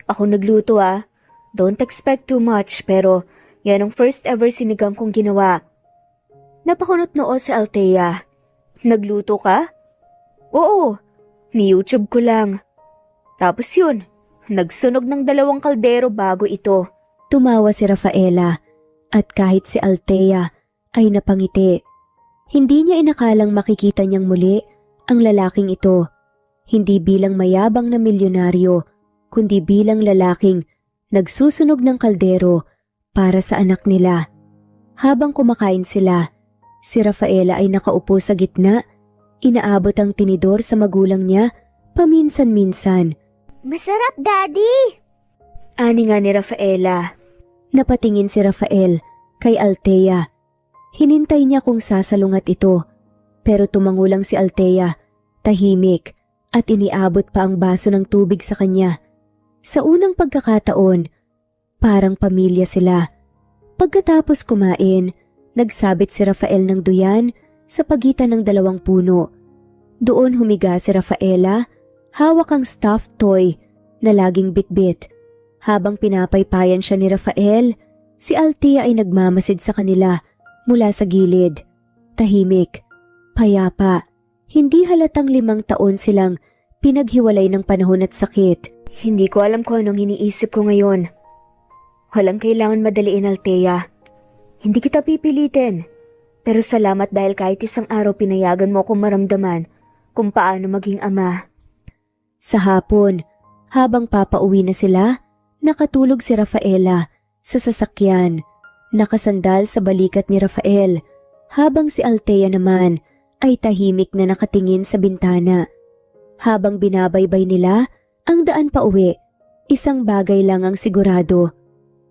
Ako nagluto ah. Don't expect too much pero yan ang first ever sinigang kong ginawa. Napakunot noo si Althea. Nagluto ka? Oo, ni-YouTube ko lang. Tapos yun, nagsunog ng 2 kaldero bago ito. Tumawa si Rafaela at kahit si Althea ay napangiti. Hindi niya inakalang makikita niyang muli ang lalaking ito. Hindi bilang mayabang na milyonaryo, kundi bilang lalaking nagsusunog ng kaldero para sa anak nila. Habang kumakain sila, si Rafaela ay nakaupo sa gitna. Inaabot ang tinidor sa magulang niya paminsan-minsan. Masarap, Daddy! Ani nga ni Rafaela. Napatingin si Rafael kay Althea. Hinintay niya kung sasalungat ito, pero tumango lang si Althea, tahimik, at iniabot pa ang baso ng tubig sa kanya. Sa unang pagkakataon, parang pamilya sila. Pagkatapos kumain, nagsabit si Rafael ng duyan sa pagitan ng dalawang puno. Doon humiga si Rafaela, hawak ang stuffed toy na laging bitbit. Habang pinapaypayan siya ni Rafael, si Althea ay nagmamasid sa kanila mula sa gilid. Tahimik, payapa, hindi halatang 5 taon silang pinaghiwalay ng panahon at sakit. Hindi ko alam kung anong iniisip ko ngayon. Walang kailangan madaliin, Althea. Hindi kita pipilitin. Pero salamat dahil kahit isang araw pinayagan mo akong maramdaman kung paano maging ama. Sa hapon, habang papauwi na sila, nakatulog si Rafaela sa sasakyan. Nakasandal sa balikat ni Rafael, habang si Althea naman ay tahimik na nakatingin sa bintana. Habang binabaybay nila ang daan pa uwi, isang bagay lang ang sigurado.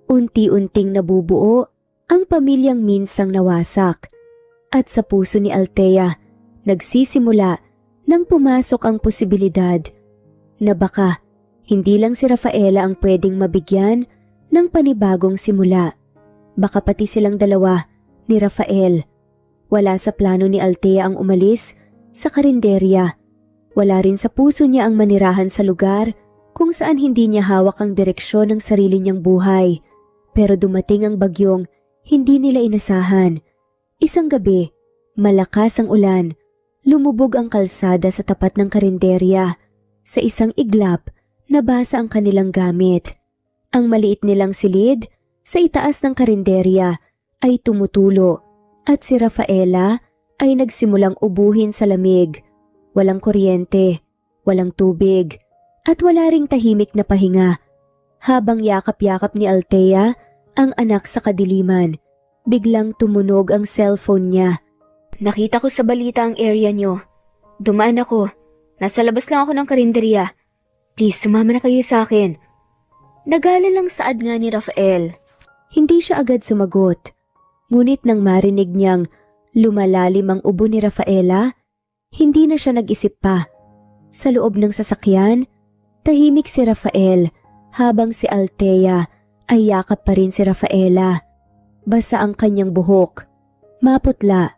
Unti-unting nabubuo ang pamilyang minsang nawasak. At sa puso ni Althea, nagsisimula nang pumasok ang posibilidad na baka hindi lang si Rafaela ang pwedeng mabigyan ng panibagong simula. Baka pati silang dalawa ni Rafael. Wala sa plano ni Althea ang umalis sa karinderya. Wala rin sa puso niya ang manirahan sa lugar kung saan hindi niya hawak ang direksyon ng sarili niyang buhay. Pero dumating ang bagyong hindi nila inasahan. Isang gabi, malakas ang ulan. Lumubog ang kalsada sa tapat ng karinderya. Sa isang iglap, nabasa ang kanilang gamit. Ang maliit nilang silid sa itaas ng karinderya ay tumutulo at si Rafaela ay nagsimulang ubuhin sa lamig. Walang kuryente, walang tubig, at wala ring tahimik na pahinga. Habang yakap-yakap ni Althea ang anak sa kadiliman, biglang tumunog ang cellphone niya. Nakita ko sa balita ang area nyo. Dumaan ako. Nasa labas lang ako ng karinderya. Please, sumama na kayo sa akin. Nagala lang saad nga ni Rafael. Hindi siya agad sumagot. Ngunit nang marinig niyang lumalalim ang ubo ni Rafaela, hindi na siya nag-isip pa. Sa loob ng sasakyan, tahimik si Rafael habang si Althea ay yakap pa rin si Rafaela. Basa ang kanyang buhok. Maputla.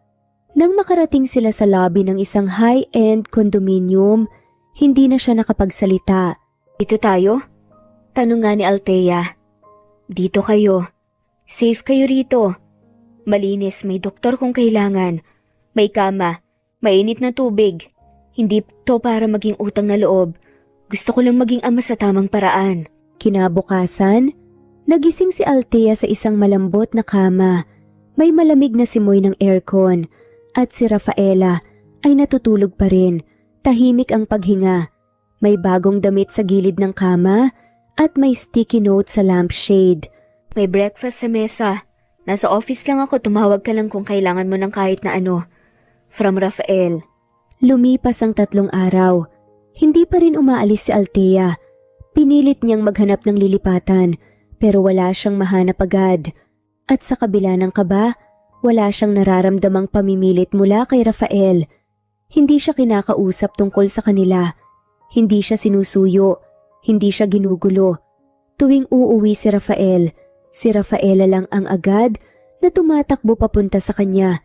Nang makarating sila sa lobby ng isang high-end condominium, hindi na siya nakapagsalita. Ito tayo? Tanong nga ni Althea. Dito kayo. Safe kayo rito. Malinis, may doktor kung kailangan. May kama, mainit na tubig. Hindi to para maging utang na loob. Gusto ko lang maging ama sa tamang paraan. Kinabukasan, nagising si Althea sa isang malambot na kama. May malamig na simoy ng aircon at si Rafaela ay natutulog pa rin. Tahimik ang paghinga. May bagong damit sa gilid ng kama at may sticky note sa lampshade. May breakfast sa mesa. Nasa office lang ako, tumawag ka lang kung kailangan mo ng kahit na ano. From Rafael. Lumipas ang 3 araw. Hindi pa rin umaalis si Althea. Pinilit niyang maghanap ng lilipatan pero wala siyang mahanap agad. At sa kabila ng kaba, wala siyang nararamdamang pamimilit mula kay Rafael. Hindi siya kinakausap tungkol sa kanila. Hindi siya sinusuyo. Hindi siya ginugulo. Tuwing uuwi si Rafaela lang ang agad na tumatakbo papunta sa kanya.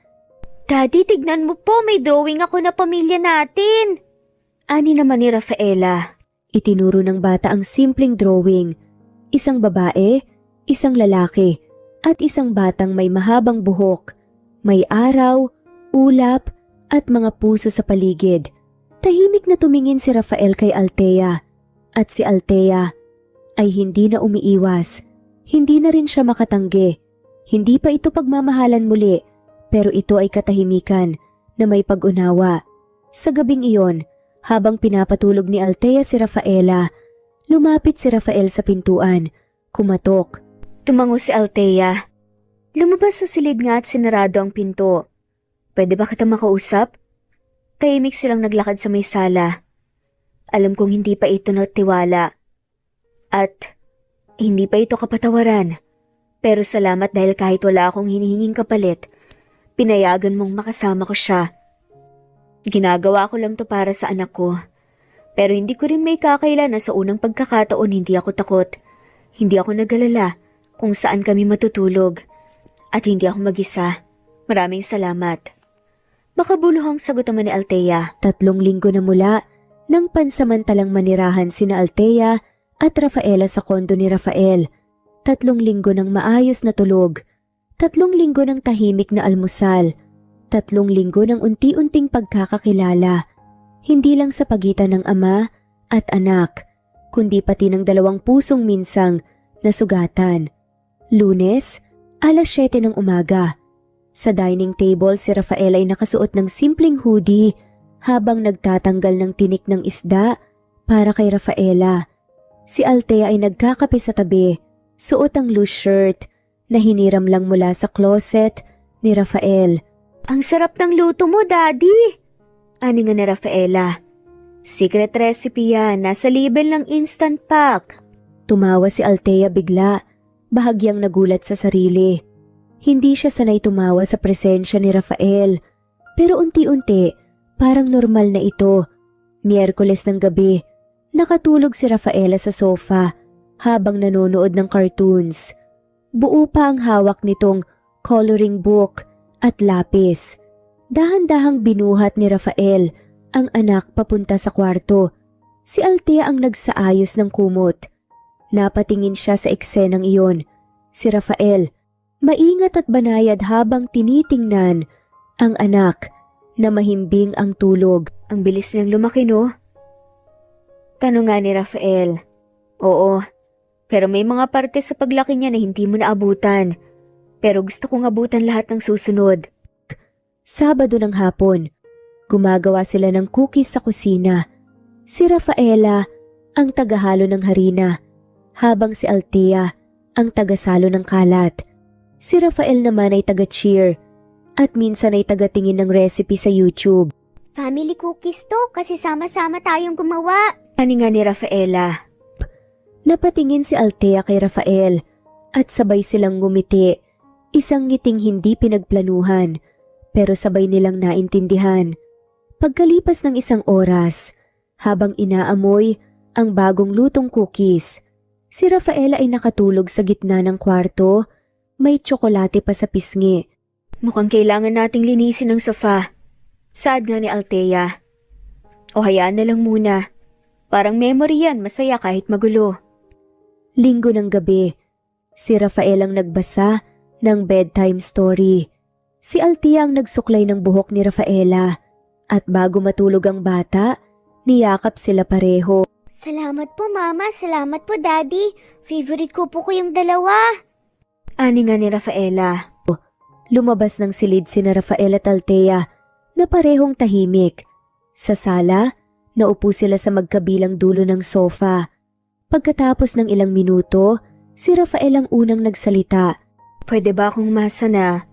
Daddy, tignan mo po, may drawing ako na pamilya natin. Ani naman ni Rafaela. Itinuro ng bata ang simpleng drawing. Isang babae, isang lalaki, at isang batang may mahabang buhok. May araw, ulap, at mga puso sa paligid. Tahimik na tumingin si Rafael kay Althea. At si Althea ay hindi na umiiwas. Hindi na rin siya makatanggi. Hindi pa ito pagmamahalan muli, pero ito ay katahimikan na may pag-unawa. Sa gabing iyon, habang pinapatulog ni Althea si Rafaela, lumapit si Rafael sa pintuan, kumatok. Tumango si Althea. Lumabas sa silid nga at sinarado ang pinto. Pwede ba kita makausap? Tahimik silang naglakad sa may sala. Alam kong hindi pa ito natiwala. At hindi pa ito kapatawaran. Pero salamat dahil kahit wala akong hinihinging kapalit, Pinayagan mong makasama ko siya. Ginagawa ko lang to para sa anak ko. Pero hindi ko rin may kakaila na sa unang pagkakataon hindi ako takot. Hindi ako nagalala kung saan kami matutulog. At hindi ako mag-isa. Maraming salamat. Makabuluhang sagot naman ni Althea. 3 linggo na mula nang pansamantalang manirahan sina Althea at Rafaela sa kondo ni Rafael. 3 linggo ng maayos na tulog. 3 linggo ng tahimik na almusal. 3 linggo ng unti-unting pagkakakilala. Hindi lang sa pagitan ng ama at anak, kundi pati ng 2 pusong minsang nasugatan. Lunes, alas 7 ng umaga. Sa dining table si Rafael ay nakasuot ng simpleng hoodie habang nagtatanggal ng tinik ng isda para kay Rafaela. Si Althea ay nagkakape sa tabi, suot ang loose shirt na hiniram lang mula sa closet ni Rafael. Ang sarap ng luto mo, Daddy! Ani nga ni Rafaela. Secret recipe yan, nasa label ng instant pack. Tumawa si Althea bigla, bahagyang nagulat sa sarili. Hindi siya sanay tumawa sa presensya ni Rafael, pero unti-unti parang normal na ito. Miyerkules ng gabi, nakatulog si Rafaela sa sofa habang nanonood ng cartoons. Buo pa ang hawak nitong coloring book at lapis. Dahan-dahang binuhat ni Rafael ang anak papunta sa kwarto. Si Althea ang nagsaayos ng kumot. Napatingin siya sa eksenang iyon. Si Rafael, maingat at banayad habang tinitingnan ang anak na mahimbing ang tulog. Ang bilis niyang lumaki, no? Tanong nga ni Rafael. Oo, pero may mga parte sa paglaki niya na hindi mo naabutan. Pero gusto kong abutan lahat ng susunod. Sabado ng hapon, gumagawa sila ng cookies sa kusina. Si Rafaela ang tagahalo ng harina, habang si Althea ang tagasalo ng kalat. Si Rafael naman ay taga-cheer at minsan ay tagatingin ng recipe sa YouTube. Family cookies to kasi sama-sama tayong gumawa. Ani nga ni Rafaela. Napatingin si Althea kay Rafael at sabay silang ngumiti. Isang ngiting hindi pinagplanuhan pero sabay nilang naintindihan. Pagkalipas ng 1 oras, habang inaamoy ang bagong lutong cookies, si Rafaela ay nakatulog sa gitna ng kwarto. May tsokolate pa sa pisngi. Mukhang kailangan nating linisin ang sofa. Saad nga ni Althea. O hayaan na lang muna. Parang memory yan, masaya kahit magulo. Linggo ng gabi, si Rafael ang nagbasa ng bedtime story. Si Althea ang nagsuklay ng buhok ni Rafaela at bago matulog ang bata, niyakap sila pareho. Salamat po, Mama. Salamat po, Daddy. Favorite ko po kayong dalawa. Ani nga ni Rafaela. Lumabas ng silid sina Rafael at Althea na parehong tahimik. Sa sala, naupo sila sa magkabilang dulo ng sofa. Pagkatapos ng ilang minuto, si Rafael ang unang nagsalita. Pwede ba akong umasa na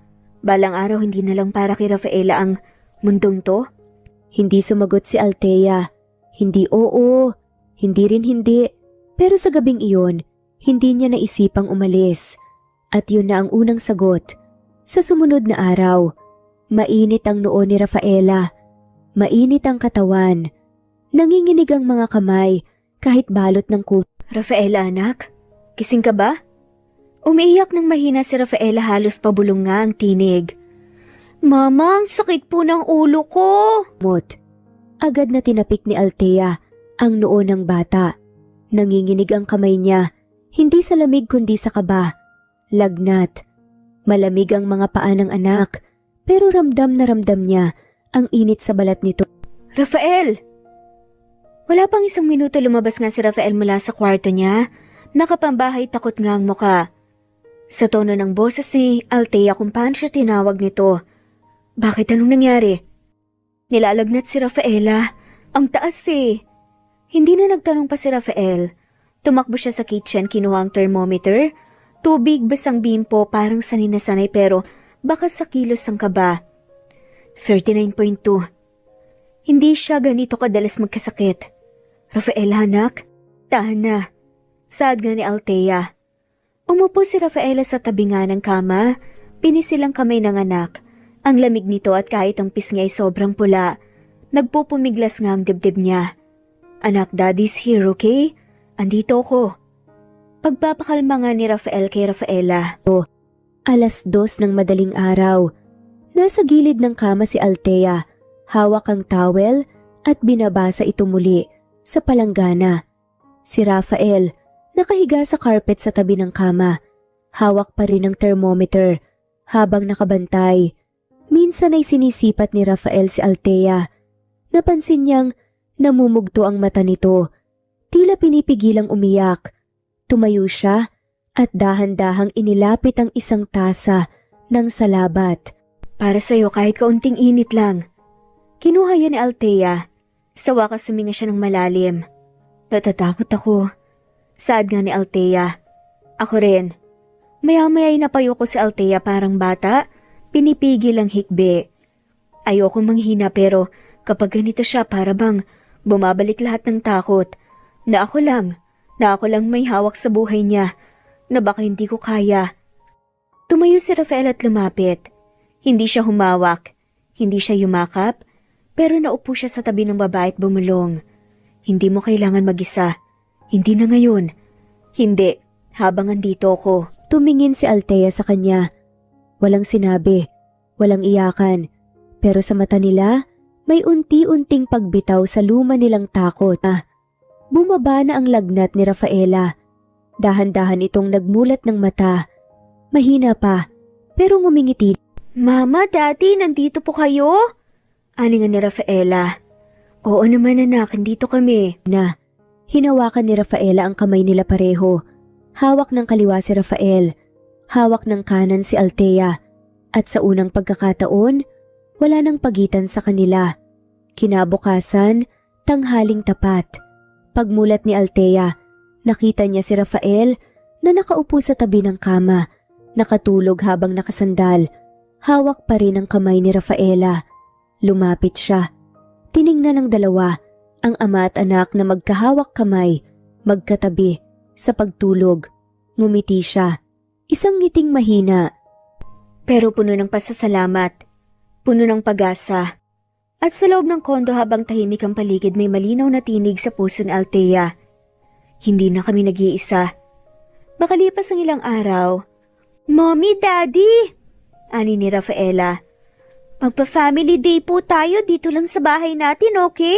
balang araw hindi na lang para kay Rafaela ang mundong to? Hindi sumagot si Althea. Hindi oo, hindi rin hindi. Pero sa gabing iyon, hindi niya naisipang umalis. At yun na ang unang sagot. Sa sumunod na araw, mainit ang noo ni Rafaela. Mainit ang katawan. Nanginginig ang mga kamay kahit balot ng Rafaela, anak? Kising ka ba? Umiiyak ng mahina si Rafaela, halos pabulong nga ang tinig. Mama, ang sakit po ng ulo ko. Agad na tinapik ni Althea ang noo ng bata. Nanginginig ang kamay niya, hindi sa lamig kundi sa kaba. Lagnat. Malamig ang mga paa ng anak, pero ramdam na ramdam niya ang init sa balat nito. Rafael! Wala pang 1 minuto lumabas nga si Rafael mula sa kwarto niya. Nakapambahay takot nga ang muka. Sa tono ng boses ni Althea kung paano siya tinawag nito. Bakit, anong nangyari? Nilalagnat si Rafaela. Ang taas eh. Hindi na nagtanong pa si Rafael. Tumakbo siya sa kitchen, kinuha ang thermometer. Tubig, basang bimpo, parang sanay na sanay pero baka sa kilos ang kaba. 39.2. Hindi siya ganito kadalas magkasakit. Rafaela, anak, tahan na. Saad nga ni Althea. Umupo si Rafaela sa tabi nga ng kama, pinisilang kamay ng anak Ang lamig nito at kahit ang pisngi ay sobrang pula, nagpupumiglas nga ang dibdib niya. Anak, Daddy's here, okay? Andito ko. Pagpapakalma nga ni Rafael kay Rafaela. 2:00 ng madaling araw. Nasa gilid ng kama si Althea, hawak ang towel at binabasa ito muli sa palanggana. Si Rafael, nakahiga sa carpet sa tabi ng kama, hawak pa rin ang thermometer habang nakabantay. Minsan ay sinisipat ni Rafael si Althea. Napansin niyang namumugto ang mata nito. Tila pinipigilang umiyak. Tumayo siya at dahan-dahang inilapit ang isang tasa ng salabat. Para sa'yo kahit kaunting init lang. Kinuha yan ni Althea. Sa wakas suminga siya ng malalim. Natatakot ako. Saad nga ni Althea. Ako rin. Maya-maya ay napayo ko si Althea parang bata. Pinipigil ang hikbi. Ayoko manghina pero kapag ganito siya para bang bumabalik lahat ng takot. Na ako lang may hawak sa buhay niya na baka hindi ko kaya. Tumayo si Rafael at lumapit. Hindi siya humawak, hindi siya yumakap, pero naupo siya sa tabi ng babae at bumulong. Hindi mo kailangan mag-isa. Hindi na ngayon. Hindi, habang andito ako. Tumingin si Althea sa kanya. Walang sinabi, walang iyakan, pero sa mata nila may unti-unting pagbitaw sa luma nilang takot. Bumaba na ang lagnat ni Rafaela. Dahan-dahan itong nagmulat ng mata. Mahina pa, pero ngumingiti. Mama, Daddy, nandito po kayo? Aningan ni Rafaela. Oo naman anak, nandito kami. Hinawakan ni Rafaela ang kamay nila pareho. Hawak ng kaliwa si Rafael, hawak ng kanan si Althea. At sa unang pagkakataon, wala nang pagitan sa kanila. Kinabukasan, tanghaling tapat. Pagmulat ni Althea, nakita niya si Rafael na nakaupo sa tabi ng kama, nakatulog habang nakasandal. Hawak pa rin ang kamay ni Rafaela. Lumapit siya. Tiningnan ng dalawa, ang ama at anak na magkahawak kamay, magkatabi, sa pagtulog. Ngumiti siya. Isang ngiting mahina. Pero puno ng pasasalamat, puno ng pag-asa. At sa loob ng kondo habang tahimik ang paligid may malinaw na tinig sa puso ni Althea. Hindi na kami nag-iisa. Makalipas ang ilang araw, Mommy, Daddy! Ani ni Rafaela. Magpa-family day po tayo dito lang sa bahay natin, okay?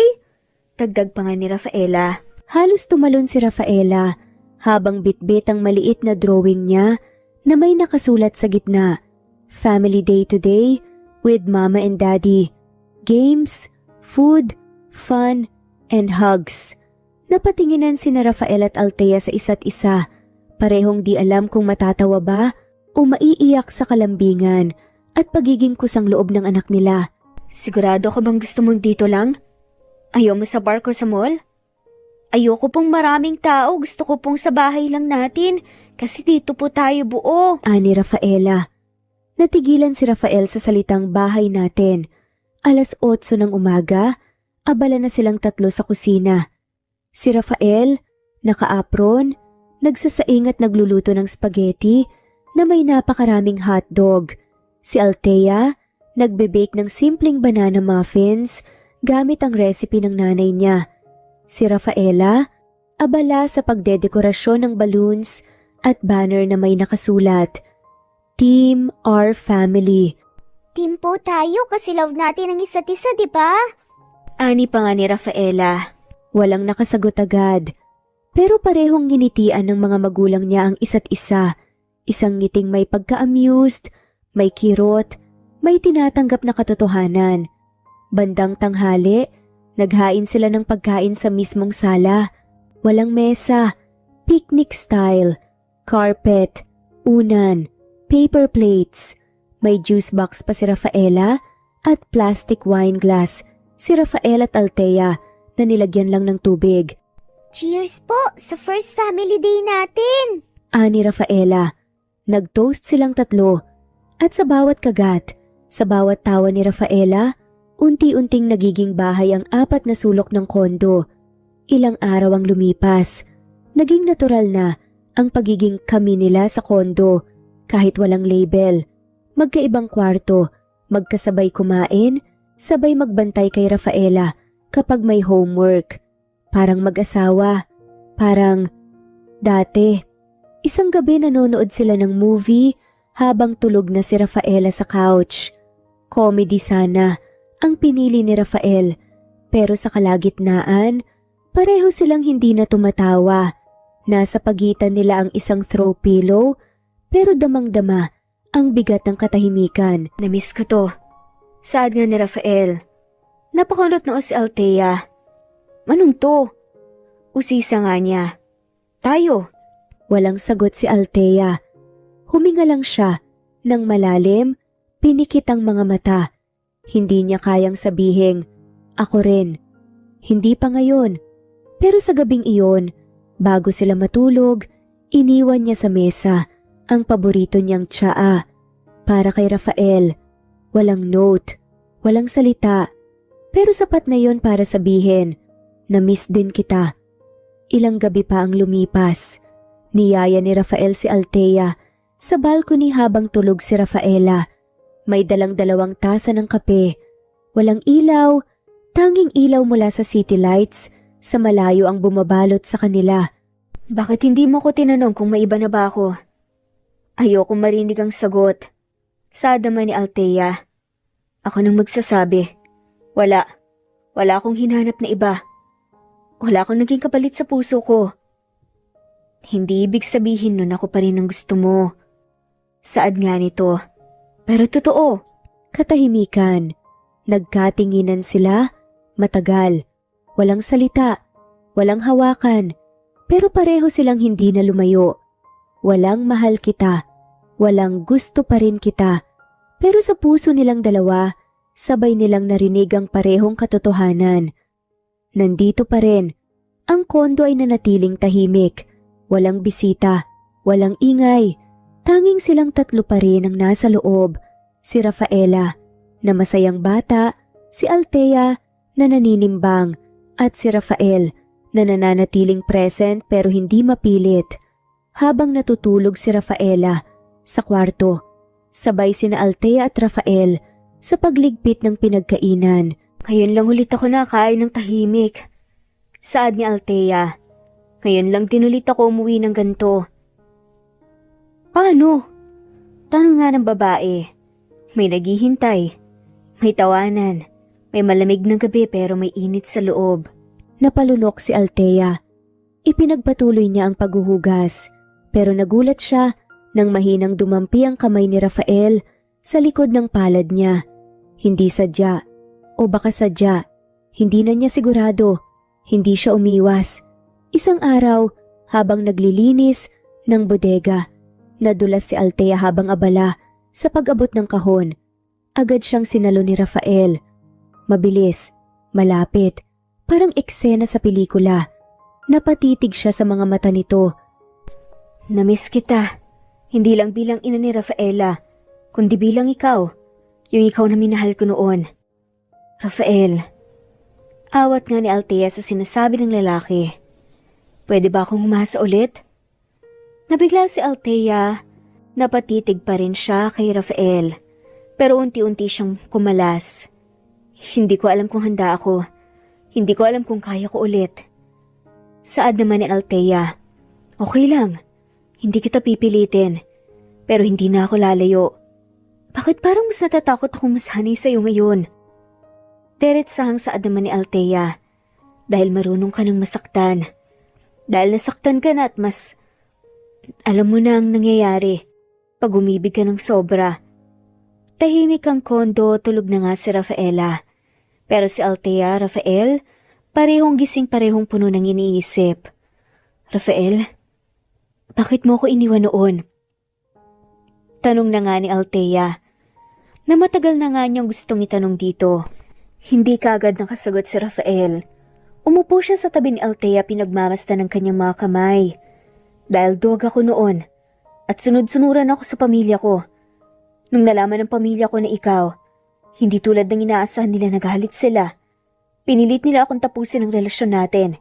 Dagdag pa nga ni Rafaela. Halos tumalon si Rafaela habang bitbit ang maliit na drawing niya na may nakasulat sa gitna. Family day today with Mama and Daddy. Games, food, fun, and hugs. Napatinginan sina Rafael at Althea sa isa't isa. Parehong di alam kung matatawa ba o maiiyak sa kalambingan at pagiging kusang loob ng anak nila. Sigurado ka bang gusto mong dito lang? Ayaw mo sa bar ko sa mall? Ayoko pong maraming tao, gusto ko pong sa bahay lang natin kasi dito po tayo buo. Ani Rafaela. Natigilan si Rafael sa salitang bahay natin. 8:00 ng umaga, abala na silang tatlo sa kusina. Si Rafael, naka-apron, nagsasaing at nagluluto ng spaghetti na may napakaraming hotdog. Si Althea, nagbe-bake ng simpleng banana muffins gamit ang recipe ng nanay niya. Si Rafaela, abala sa pagdedekorasyon ng balloons at banner na may nakasulat, Team Our Family. Team po tayo kasi love natin ang isa't isa, di ba? Ani pa nga ni Rafaela. Walang nakasagot agad. Pero parehong ginitian ng mga magulang niya ang isa't isa. Isang ngiting may pagka-amused, may kirot, may tinatanggap na katotohanan. Bandang tanghali, naghain sila ng pagkain sa mismong sala. Walang mesa, picnic style, carpet, unan, paper plates. May juice box pa si Rafaela at plastic wine glass si Rafael at Althea na nilagyan lang ng tubig. Cheers po sa first family day natin! Ani Rafaela. Nag-toast silang tatlo at sa bawat kagat, sa bawat tawa ni Rafaela, unti-unting nagiging bahay ang 4 na sulok ng kondo. Ilang araw ang lumipas. Naging natural na ang pagiging kami nila sa kondo kahit walang label. Magkaibang kwarto, Magkasabay kumain, sabay magbantay kay Rafaela kapag may homework. Parang mag-asawa, parang dati. Isang gabi nanonood sila ng movie habang tulog na si Rafaela sa couch. Comedy sana ang pinili ni Rafael, pero sa kalagitnaan, pareho silang hindi na tumatawa. Nasa pagitan nila ang isang throw pillow, pero damang-dama ang bigat ng katahimikan. Namiss ko to. Saad nga ni Rafael. Napakulot na si Althea. Anong to? Usisa nga niya. Tayo. Walang sagot si Althea. Huminga lang siya nang malalim, pinikit ang mga mata. Hindi niya kayang sabihing, ako rin. Hindi pa ngayon. Pero sa gabing iyon, bago sila matulog, iniwan niya sa mesa ang paborito niyang tsaa. Para kay Rafael, walang note, walang salita. Pero sapat na yon para sabihin, na-miss din kita. Ilang gabi pa ang lumipas. Niyaya ni Rafael si Althea sa balcony habang tulog si Rafaela. May dalang-dalawang tasa ng kape. Walang ilaw, tanging ilaw mula sa city lights sa malayo ang bumabalot sa kanila. Bakit hindi mo ko tinanong kung may iba na ba ako? Ayoko marinig ang sagot. Saad naman ni Althea. Ako nang magsasabi. Wala akong hinanap na iba. Wala akong naging kapalit sa puso ko. Hindi ibig sabihin nun ako pa rin ang gusto mo. Saad nga nito. Pero totoo. Katahimikan. Nagkatinginan sila, matagal. Walang salita, walang hawakan. Pero pareho silang hindi na lumayo. Walang mahal kita, walang gusto pa rin kita. Pero sa puso nilang dalawa, sabay nilang narinig ang parehong katotohanan. Nandito pa rin. Ang kondo ay nanatiling tahimik. Walang bisita, walang ingay. Tanging silang tatlo pa rin ang nasa loob. Si Rafaela, na masayang bata, si Althea, na naninimbang, at si Rafael, na nananatiling present pero hindi mapilit. Habang natutulog si Rafaela sa kwarto, sabay sina Althea at Rafael sa pagligpit ng pinagkainan. Ngayon lang ulit ako nakain ng tahimik. Saad ni Althea. Ngayon lang din ulit ako umuwi ng ganito. Paano? Tanong nga ng babae. May naghihintay. May tawanan. May malamig ng gabi pero may init sa loob. Napalunok si Althea. Ipinagpatuloy niya ang paghuhugas. Pero nagulat siya nang mahinang dumampi ang kamay ni Rafael sa likod ng palad niya. Hindi sadya. O baka sadya. Hindi na niya sigurado. Hindi siya umiwas. Isang araw, habang naglilinis ng bodega, nadulas si Althea habang abala sa pag-abot ng kahon. Agad siyang sinalo ni Rafael. Mabilis, malapit, parang eksena sa pelikula. Napatitig siya sa mga mata nito. Namiss kita. Hindi lang bilang ina ni Rafaela, kundi bilang ikaw. Yung ikaw na minahal ko noon. Rafael. Awat nga ni Althea sa sinasabi ng lalaki. Pwede ba akong humasa ulit? Nabigla si Althea. Napatitig pa rin siya kay Rafael. Pero unti-unti siyang kumalas. Hindi ko alam kung handa ako. Hindi ko alam kung kaya ko ulit. Saad naman ni Althea. Okay lang. Hindi kita pipilitin. Pero hindi na ako lalayo. Bakit parang mas natatakot akong masanay sa'yo ngayon? Teretsahang saad naman ni Althea. Dahil marunong ka ng masaktan. Dahil nasaktan ka na at mas alam mo na ang nangyayari pag umibig ka ng sobra. Tahimik ang kondo, tulog na nga si Rafaela. Pero si Althea, Rafael, parehong gising, parehong puno ng iniisip. Rafael, bakit mo ko iniwan noon? Tanong na nga ni Althea, na matagal na nga niyang gustong itanong dito. Hindi kaagad nakasagot si Rafael. Umupo siya sa tabi ni Althea, pinagmamasta ng kanyang mga kamay. Dahil duwag ako noon at sunod-sunuran ako sa pamilya ko. Nung nalaman ng pamilya ko na ikaw, hindi tulad ng inaasahan nila, nagalit sila. Pinilit nila akong tapusin ang relasyon natin.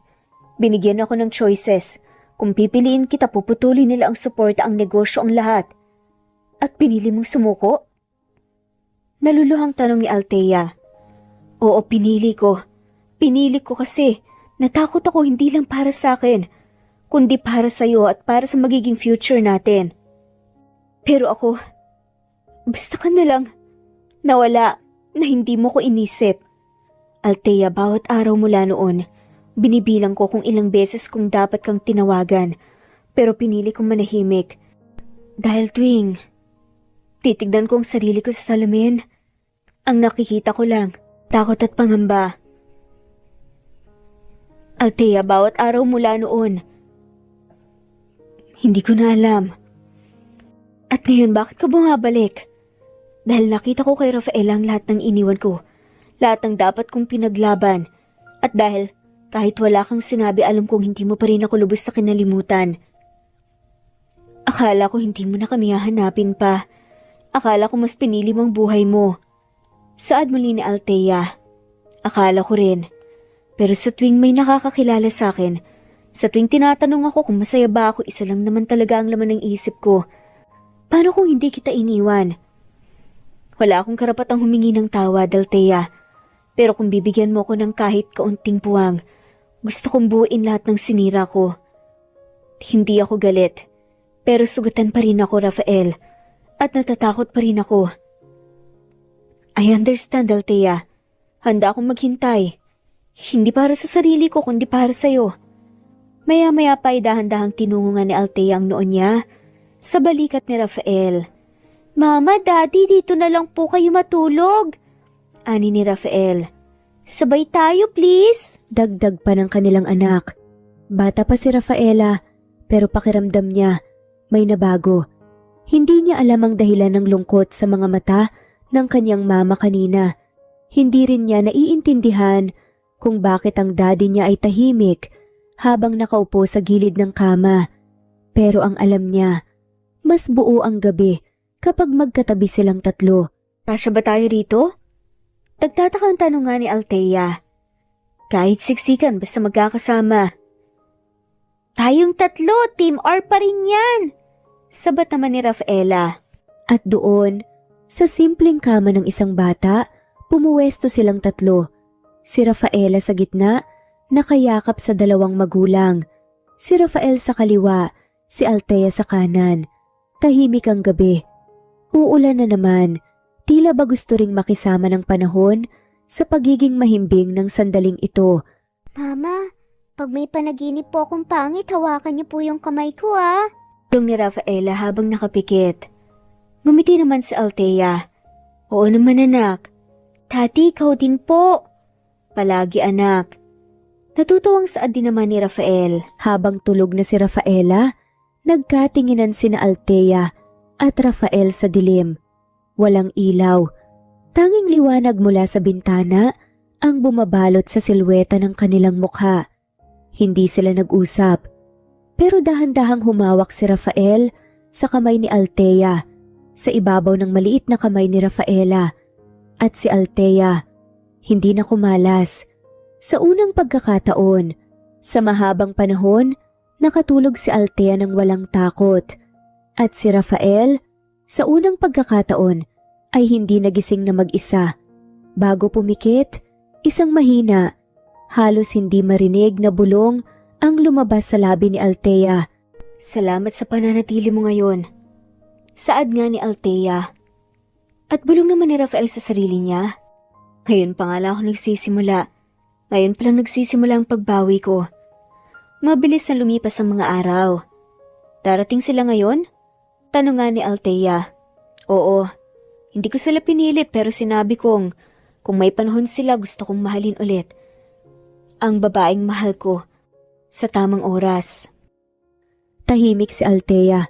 Binigyan ako ng choices. Kung pipiliin kita, puputulin nila ang suporta, ang negosyo, ang lahat. At pinili mong sumuko? Naluluhang tanong ni Althea. Oo, pinili ko. Pinili ko kasi natakot ako hindi lang para sa akin, kundi para sa'yo at para sa magiging future natin. Pero ako, basta ka na lang nawala na hindi mo ko inisip. Althea, bawat araw mula noon, binibilang ko kung ilang beses kung dapat kang tinawagan, pero pinili kong manahimik. Dahil tuwing titignan ko ang sarili ko sa salamin, ang nakikita ko lang, takot at pangamba. Althea, bawat araw mula noon, hindi ko na alam. At ngayon, bakit ka bumabalik? Dahil nakita ko kay Rafael ang lahat ng iniwan ko, lahat ng dapat kong pinaglaban, at dahil kahit wala kang sinabi, alam kong hindi mo pa rin ako lubos sa kinalimutan. Akala ko hindi mo na kami hahanapin pa. Akala ko mas pinili mong buhay mo. Saad muli ni Althea. Akala ko rin. Pero sa tuwing may nakakakilala sa akin, sa tuwing tinatanong ako kung masaya ba ako, isa lang naman talaga ang laman ng isip ko. Paano kung hindi kita iniwan? Wala akong karapatang humingi ng tawad, Althea. Pero kung bibigyan mo ko ng kahit kaunting puwang, gusto kong buuin lahat ng sinira ko. Hindi ako galit, pero sugatan pa rin ako, Rafael. At natatakot pa rin ako. I understand, Althea. Handa akong maghintay. Hindi para sa sarili ko, kundi para sa'yo. Maya-maya pa ay dahan-dahang tinungo nga ni Althea ang noon niya sa balikat ni Rafael. Mama, Daddy, dito na lang po kayo matulog. Ani ni Rafael. Sabay tayo, please. Dagdag pa ng kanilang anak. Bata pa si Rafaela, pero pakiramdam niya may nabago. Hindi niya alam ang dahilan ng lungkot sa mga mata ng kanyang mama kanina. Hindi rin niya naiintindihan kung bakit ang daddy niya ay tahimik habang nakaupo sa gilid ng kama. Pero ang alam niya, mas buo ang gabi kapag magkatabi silang tatlo. Kasya ba tayo rito? Nagtatakang tanong nga ni Althea. Kahit siksikan basta magkakasama. Tayong tatlo, Team R pa rin yan! Sabat naman ni Rafaela. At doon, sa simpleng kama ng isang bata, pumuwesto silang tatlo. Si Rafaela sa gitna, nakayakap sa dalawang magulang. Si Rafael sa kaliwa, si Althea sa kanan. Tahimik ang gabi. Uulan na naman. Tila ba gusto ring makisama ng panahon sa pagiging mahimbing ng sandaling ito. Mama, pag may panaginip po akong pangit, hawakan niyo po yung kamay ko ah. Tulong ni Rafaela habang nakapikit. Ngumiti naman si Althea. Oo naman anak. Tati, ikaw din po. Palagi anak. Natutuwang saad din naman ni Rafael. Habang tulog na si Rafaela, nagkatinginan sina Althea at Rafael sa dilim. Walang ilaw. Tanging liwanag mula sa bintana ang bumabalot sa silweta ng kanilang mukha. Hindi sila nag-usap. Pero dahan-dahang humawak si Rafael sa kamay ni Althea, sa ibabaw ng maliit na kamay ni Rafaela. At si Althea, hindi na kumalas. Sa unang pagkakataon, sa mahabang panahon, nakatulog si Althea ng walang takot. At si Rafael, sa unang pagkakataon, ay hindi nagising na mag-isa. Bago pumikit, isang mahina, halos hindi marinig na bulong ang lumabas sa labi ni Althea. Salamat sa pananatili mo ngayon. Saad nga ni Althea. At bulong naman ni Rafael sa sarili niya. Ngayon pa nga lang ako nagsisimula. Ngayon pa lang nagsisimula ang pagbawi ko. Mabilis na lumipas ang mga araw. Darating sila ngayon? Tanong nga ni Althea. Oo, hindi ko sila pinilit pero sinabi kong kung may panahon sila gusto kong mahalin ulit. Ang babaeng mahal ko sa tamang oras. Tahimik si Althea.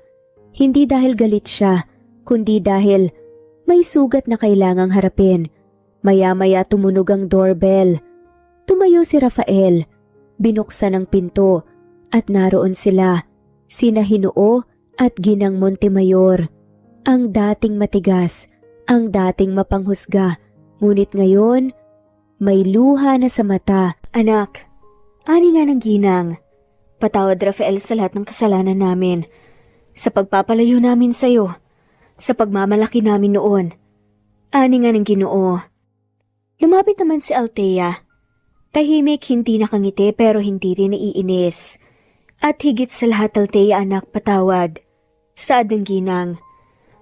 Hindi dahil galit siya, kundi dahil may sugat na kailangang harapin. Maya-maya tumunog ang doorbell. Tumayo si Rafael. Binuksan ang pinto at naroon sila, sina Hinoo at Ginang Montemayor. Ang dating matigas, ang dating mapanghusga, ngunit ngayon may luha na sa mata. Anak, ani nga ng Ginang. Patawad Rafael sa lahat ng kasalanan namin. Sa pagpapalayo namin sa'yo, sa pagmamalaki namin noon. Ani nga ng Ginoo. Lumapit naman si Althea. Tahimik, hindi nakangiti pero hindi rin naiinis. At higit sa lahat, Althea anak, patawad. Saad ng ginang.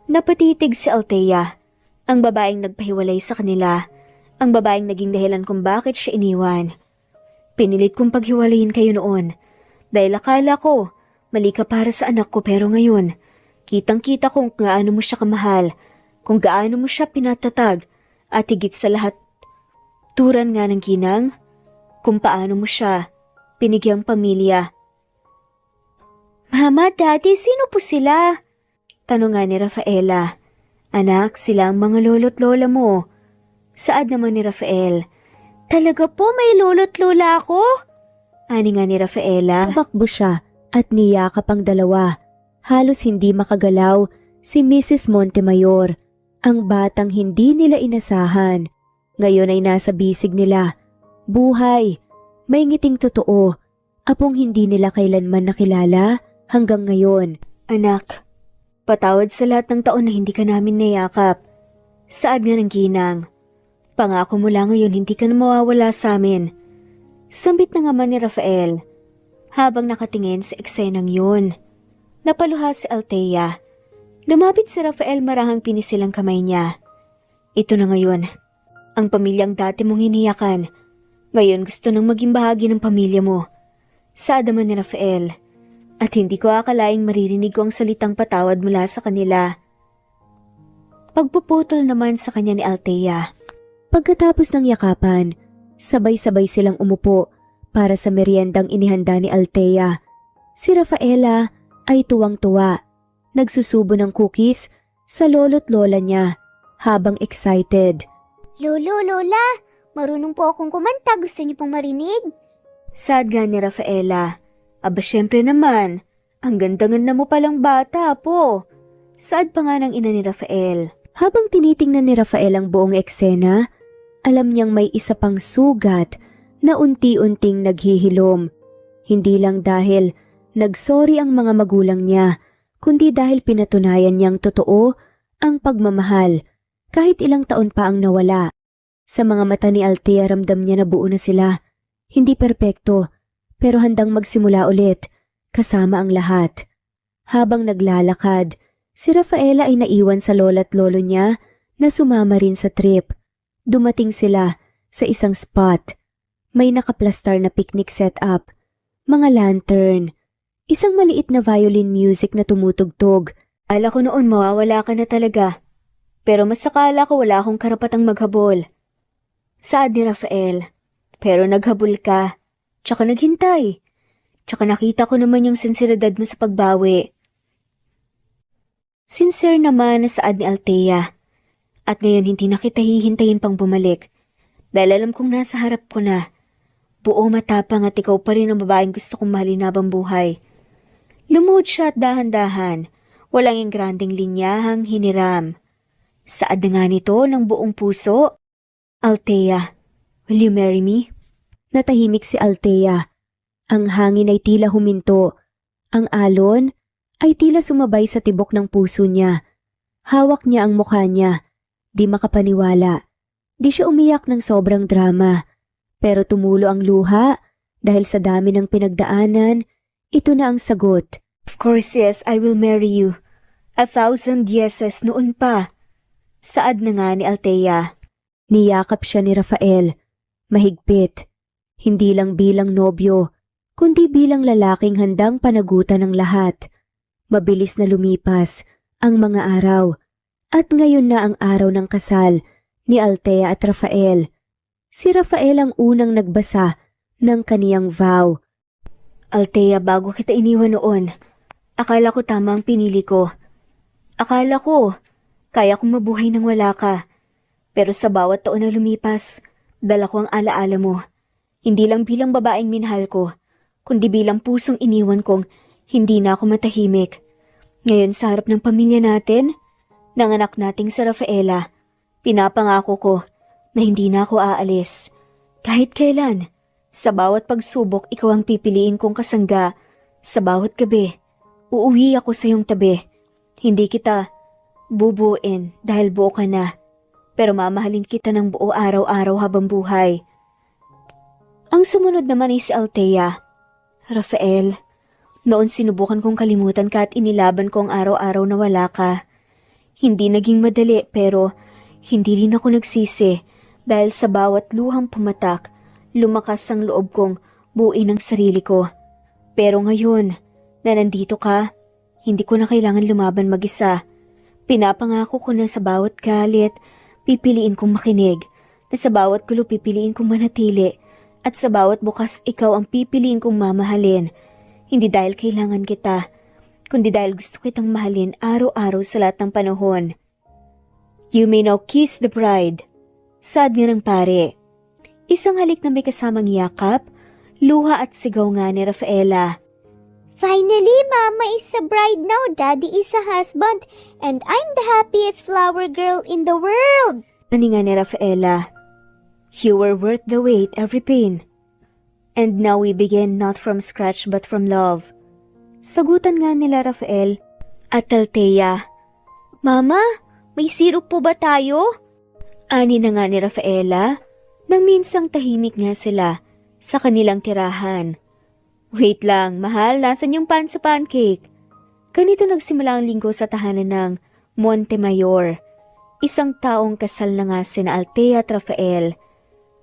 Napatitig si Althea, ang babaeng nagpahiwalay sa kanila, ang babaeng naging dahilan kung bakit siya iniwan. Pinilit kong paghiwalayin kayo noon dahil akala ko mali ka para sa anak ko, pero ngayon kitang-kita kung gaano mo siya kamahal, kung gaano mo siya pinatatag, at higit sa lahat, turan nga ng ginang, kung paano mo siya pinigyang pamilya. Mama, Daddy, sino po sila? Tanong nga ni Rafaela. Anak, sila ang mga lolo't lola mo. Saad naman ni Rafael. Talaga po may lolo't lola ako? Ani nga ni Rafaela. Tumakbo siya at niyakap ang dalawa. Halos hindi makagalaw si Mrs. Montemayor, ang batang hindi nila inasahan. Ngayon ay nasa bisig nila. Buhay, may ngiting totoo, apong hindi nila kailanman nakilala hanggang ngayon. Anak, patawad sa lahat ng taon na hindi ka namin nayakap. Saad nga ng ginang. Pangako mo lang ngayon hindi ka na mawawala sa amin. Sambit na naman ni Rafael habang nakatingin sa eksenang yun. Napaluha si Althea. Lumapit si Rafael, marahang pinisilang kamay niya. Ito na ngayon, ang pamilyang dati mong hiniyakan. Ngayon gusto nang maging bahagi ng pamilya mo. Saad naman ni Rafael. At hindi ko akalaing maririnig ko ang salitang patawad mula sa kanila. Pagpuputol naman sa kanya ni Althea. Pagkatapos ng yakapan, sabay-sabay silang umupo para sa meriendang inihanda ni Althea. Si Rafaela ay tuwang-tuwa. Nagsusubo ng cookies sa lolo't lola niya habang excited. Lolo, Lola, marunong po akong kumanta. Gusto niyo pong marinig? Saad nga ni Rafaela. Aba syempre naman, ang ganda-ganda mo palang bata po. Saad pa nga ng ina ni Rafael. Habang tinitingnan ni Rafael ang buong eksena, alam niyang may isa pang sugat na unti-unting naghihilom. Hindi lang dahil nagsorry ang mga magulang niya, kundi dahil pinatunayan niyang totoo ang pagmamahal kahit ilang taon pa ang nawala. Sa mga mata ni Althea, ramdam niya na buo na sila. Hindi perpekto, pero handang magsimula ulit, kasama ang lahat. Habang naglalakad, si Rafaela ay naiwan sa lola't lolo niya na sumama rin sa trip. Dumating sila sa isang spot. May nakaplastar na picnic setup, mga lantern, isang maliit na violin music na tumutugtog. Ala ko noon mawawala ka na talaga, pero mas akala ko wala akong karapatang maghabol. Saad ni Rafael, pero naghabol ka. Tsaka naghintay. Tsaka nakita ko naman yung sinseridad mo sa pagbawi. Sincere naman na saad ni Althea. At ngayon hindi na kita hihintayin pang bumalik. Dahil alam kong nasa harap ko na. Buo matapang at ikaw pa rin ang babaeng gusto kong mahalin habang buhay. Lumuhod siya at dahan-dahan. Walang ingranding linyahang hiniram. Saad na nga nito ng buong puso. Althea, will you marry me? Natahimik si Althea. Ang hangin ay tila huminto. Ang alon ay tila sumabay sa tibok ng puso niya. Hawak niya ang mukha niya. Di makapaniwala. Di siya umiyak ng sobrang drama. Pero tumulo ang luha dahil sa dami ng pinagdaanan, ito na ang sagot. Of course yes, I will marry you. 1,000 yeses noon pa. Saad na nga ni Althea. Niyakap siya ni Rafael. Mahigpit. Hindi lang bilang nobyo, kundi bilang lalaking handang panagutan ng lahat. Mabilis na lumipas ang mga araw. At ngayon na ang araw ng kasal ni Althea at Rafael. Si Rafael ang unang nagbasa ng kaniyang vow. Althea, bago kita iniwan noon, akala ko tama ang pinili ko. Akala ko, kaya kong mabuhay nang wala ka. Pero sa bawat taon na lumipas, dala ko ang alaala mo. Hindi lang bilang babaeng minahal ko, kundi bilang pusong iniwan kong hindi na ako matahimik. Ngayon sa harap ng pamilya natin, ng anak nating si Rafaela, pinapangako ko na hindi na ako aalis. Kahit kailan, sa bawat pagsubok ikaw ang pipiliin kong kasangga. Sa bawat gabi, uuwi ako sa iyong tabi. Hindi kita bubuin dahil buo ka na. pero mamahalin kita ng buo araw-araw habang buhay. Ang sumunod naman ay si Althea. Rafael, noon sinubukan kong kalimutan ka at inilaban ko ang araw-araw na wala ka. Hindi naging madali pero hindi rin ako nagsisi dahil sa bawat luhang pumatak, lumakas ang loob kong buuin ang sarili ko. Pero ngayon, na nandito ka, hindi ko na kailangan lumaban mag-isa. Pinapangako ko na sa bawat galit, pipiliin kong makinig, na sa bawat gulo pipiliin kong manatili, at sa bawat bukas ikaw ang pipiliin kong mamahalin. Hindi dahil kailangan kita, kundi dahil gusto kitang mahalin araw-araw sa lahat ng panahon. You may now kiss the bride. Sad nga ng pare. Isang halik na may kasamang yakap, luha at sigaw nga ni Rafaela. Finally, Mama is a bride now, Daddy is a husband, and I'm the happiest flower girl in the world. Ani nga ni Rafaela. You were worth the wait, every pain. And now we begin not from scratch but from love. Sagutan nga nila Rafael at Althea. Mama, may syrup po ba tayo? Ani na nga ni Rafaela nang minsang tahimik nga sila sa kanilang tirahan. Wait lang, mahal, nasan yung pan sa pancake? Ganito nagsimula ang linggo sa tahanan ng Montemayor. Isang taong kasal na nga sina Althea at Rafael.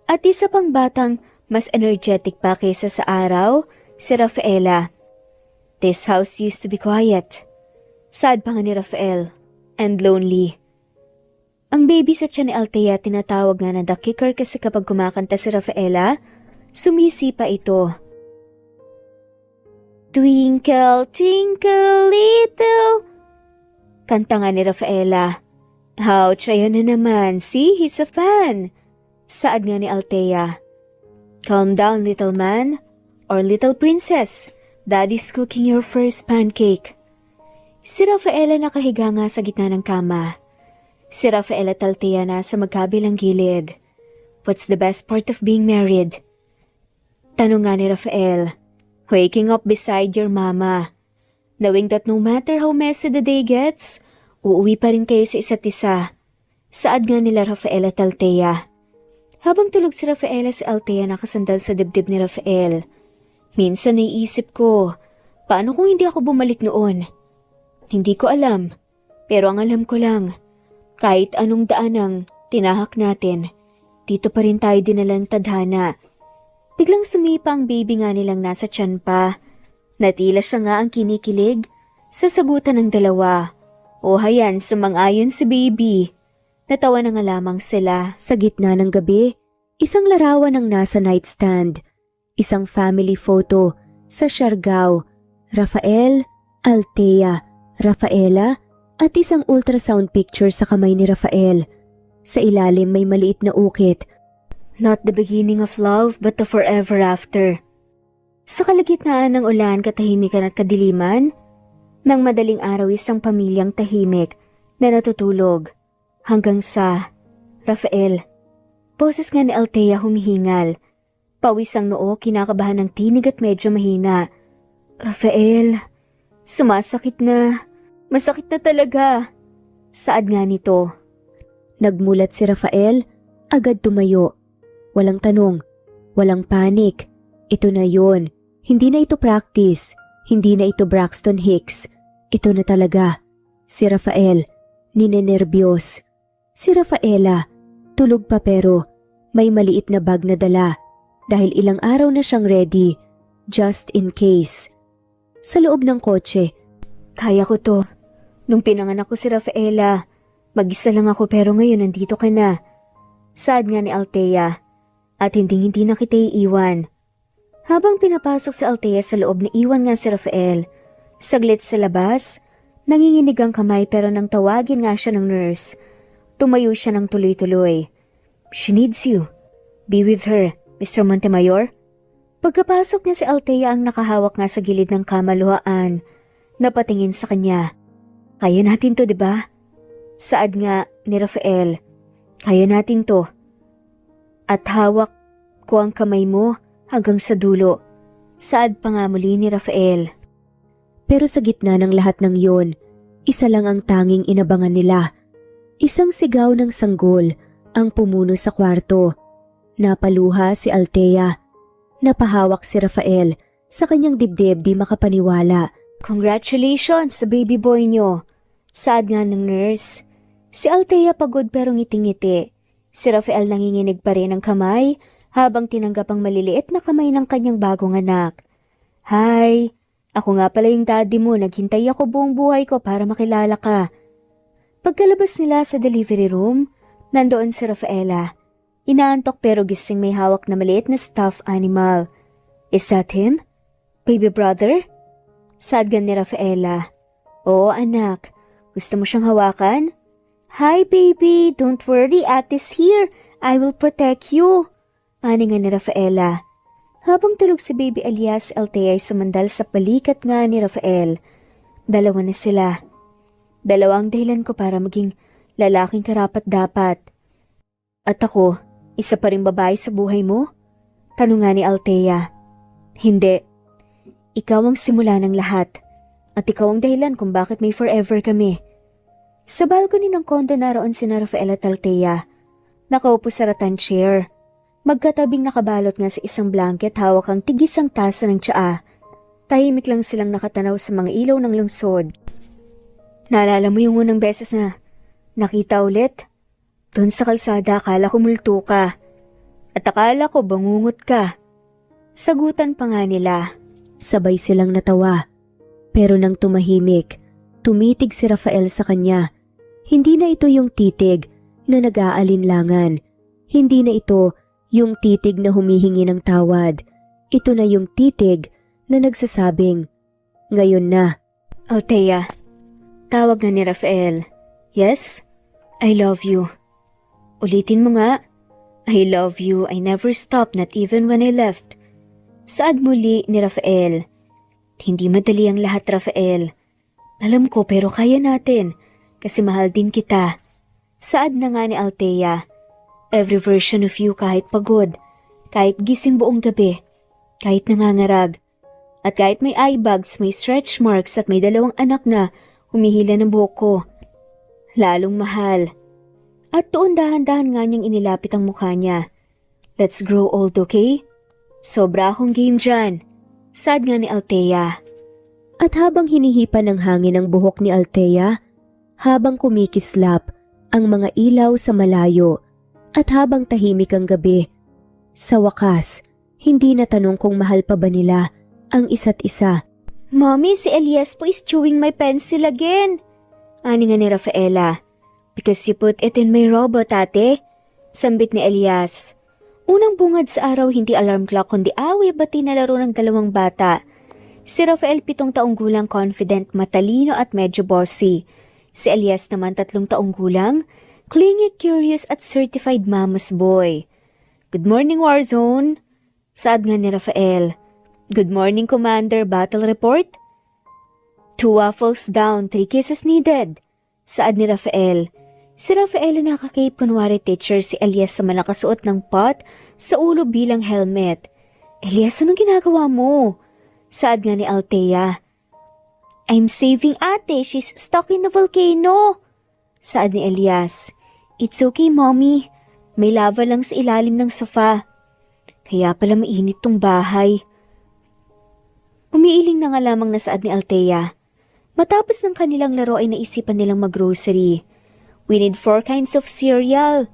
At isa pang batang mas energetic pa kaysa sa araw, si Rafaela. This house used to be quiet. Sad pa nga ni Rafael, and lonely. Ang baby sa tiyan ni Althea tinatawag nga na the kicker kasi kapag kumakanta si Rafaela, sumisipa ito. Twinkle, twinkle, little. Kanta nga ni Rafaela. Ouch, ayan na naman. See, he's a fan. Saad nga ni Althea. Calm down, little man. Or little princess. Daddy's cooking your first pancake. Si Rafaela nakahiga nga sa gitna ng kama. Si Rafael at Althea na sa magkabilang gilid. What's the best part of being married? Tanong nga ni Rafael. Waking up beside your mama. Knowing that no matter how messy the day gets, uuwi pa rin kayo sa isa't isa. Saad nga nila Rafael at Althea. Habang tulog si Rafaela, si Althea nakasandal sa dibdib ni Rafael. Minsan naiisip ko, paano kung hindi ako bumalik noon? Hindi ko alam, pero ang alam ko lang, kahit anong daan ang tinahak natin, dito pa rin tayo dinalang tadhana. Biglang sumipa ang baby nga nilang nasa tiyan pa. Natila siya nga ang kinikilig sa sagutan ng dalawa. O hayan, sumang-ayon si baby. Natawa na nga lamang sila sa gitna ng gabi. Isang larawan ang nasa nightstand. Isang family photo sa Siargao. Rafael, Althea, Rafaela at isang ultrasound picture sa kamay ni Rafael. Sa ilalim may maliit na ukit. Not the beginning of love but the forever after. Sa kalagitnaan ng ulan, katahimikan at kadiliman, nang madaling araw isang pamilyang tahimik na natutulog. Hanggang sa, Rafael, boses nga ni Althea humihingal. Pawis ang noo, kinakabahan ng tinig at medyo mahina. Rafael, sumasakit na. Masakit na talaga. Saad nga nito. Nagmulat si Rafael, agad tumayo. Walang tanong, walang panik. Ito na yon. Hindi na ito practice. Hindi na ito Braxton Hicks. Ito na talaga. Si Rafael, ninenerbyos. Si Rafaela, tulog pa pero may maliit na bag na dala dahil ilang araw na siyang ready, just in case. Sa loob ng kotse, kaya ko to. Nung pinanganak ko si Rafaela, mag-isa lang ako pero ngayon nandito ka na. Saad nga ni Althea, at hindi na kita iiwan. Habang pinapasok si Althea sa loob, naiwan nga si Rafael. Saglit sa labas, nanginginig ang kamay pero nang tawagin nga siya ng nurse, tumayo siya ng tuloy-tuloy. She needs you. Be with her, Mr. Montemayor. Pagkapasok niya si Althea ang nakahawak nga sa gilid ng kamaluhaan, napatingin sa kanya. Kaya natin to, diba? Saad nga ni Rafael, kaya natin to. At hawak ko ang kamay mo hanggang sa dulo. Saad pa nga muli ni Rafael. Pero sa gitna ng lahat ng yon, isa lang ang tanging inabangan nila. Isang sigaw ng sanggol ang pumuno sa kwarto. Napaluha si Althea. Napahawak si Rafael sa kanyang dibdib di makapaniwala. Congratulations sa baby boy nyo. Saad nga ng nurse. Si Althea pagod pero ngiting-ngiti. Si Rafael nanginginig pa rin ng kamay habang tinanggap ang maliliit na kamay ng kanyang bagong anak. Hi, ako nga pala yung daddy mo. Naghintay ako buong buhay ko para makilala ka. Pagkalabas nila sa delivery room, nandoon si Rafaela. Inaantok pero gising may hawak na maliit na stuffed animal. Is that him? Baby brother? Sadgan ni Rafaela. Oo anak, gusto mo siyang hawakan? Hi baby, don't worry, Ate's here. I will protect you. Aningan ni Rafaela. Habang tulog si baby Elias, Althea ay sumandal sa balikat nga ni Rafael. Dalawa na sila. Dalawang dahilan ko para maging lalaking karapat-dapat. At ako, isa pa rin babae sa buhay mo? Tanong nga ni Althea. Hindi. Ikaw ang simula ng lahat. At ikaw ang dahilan kung bakit may forever kami. Sa balcony ng kondo naroon si Rafael at Althea. Nakaupo sa rattan chair. Magkatabing nakabalot nga sa isang blanket hawak ang tigisang tasa ng tsaa. Tahimik lang silang nakatanaw sa mga ilaw ng lungsod. Naalala mo yung unang beses na nakita ulit? Doon sa kalsada akala ko multo ka. At akala ko bangungot ka. Sagutan pa nga nila. Sabay silang natawa. Pero nang tumahimik, tumitig si Rafael sa kanya. Hindi na ito yung titig na nag-aalinlangan. Hindi na ito yung titig na humihingi ng tawad. Ito na yung titig na nagsasabing, ngayon na. Althea, tawag nga ni Rafael. Yes, I love you. Ulitin mo nga. I love you, I never stopped, not even when I left. Saad muli ni Rafael. Hindi madali ang lahat, Rafael. Alam ko pero kaya natin kasi mahal din kita. Saad na nga ni Althea. Every version of you kahit pagod, kahit gising buong gabi, kahit nangangarag, at kahit may eye bags, may stretch marks at may dalawang anak na humihila ng buhok ko. Lalong mahal. At doon dahan-dahan nga niyang inilapit ang mukha niya. Let's grow old, okay? Sobra akong game dyan. Sad nga ni Althea. At habang hinihipa ng hangin ang buhok ni Althea, habang kumikislap ang mga ilaw sa malayo, at habang tahimik ang gabi, sa wakas, hindi na tanong kung mahal pa ba nila ang isa't isa. Mommy, si Elias po is chewing my pencil again. Ani nga ni Rafaela. Because you put it in my robot, ate. Sambit ni Elias. Unang bungad sa araw, hindi alarm clock kundi away bati na laro ng dalawang bata. Si Rafael 7 taong gulang, confident, matalino at medyo bossy. Si Elias naman 3 taong gulang, clingy, curious at certified mama's boy. Good morning, Warzone. Saad nga ni Rafael. Good morning, Commander. Battle report? 2 waffles down, 3 kisses needed. Saad ni Rafael. Si Rafael na nakakape kunwari teacher, si Elias sa malakasuot ng pot sa ulo bilang helmet. Elias, anong ginagawa mo? Saad nga ni Althea. I'm saving ate, she's stuck in the volcano. Saad ni Elias. It's okay, mommy. May lava lang sa ilalim ng sofa. Kaya pala mainit tong bahay. Umiiling na nga lamang na saad ni Althea. Matapos ng kanilang laro ay naisipan nilang mag-grocery. We need 4 kinds of cereal.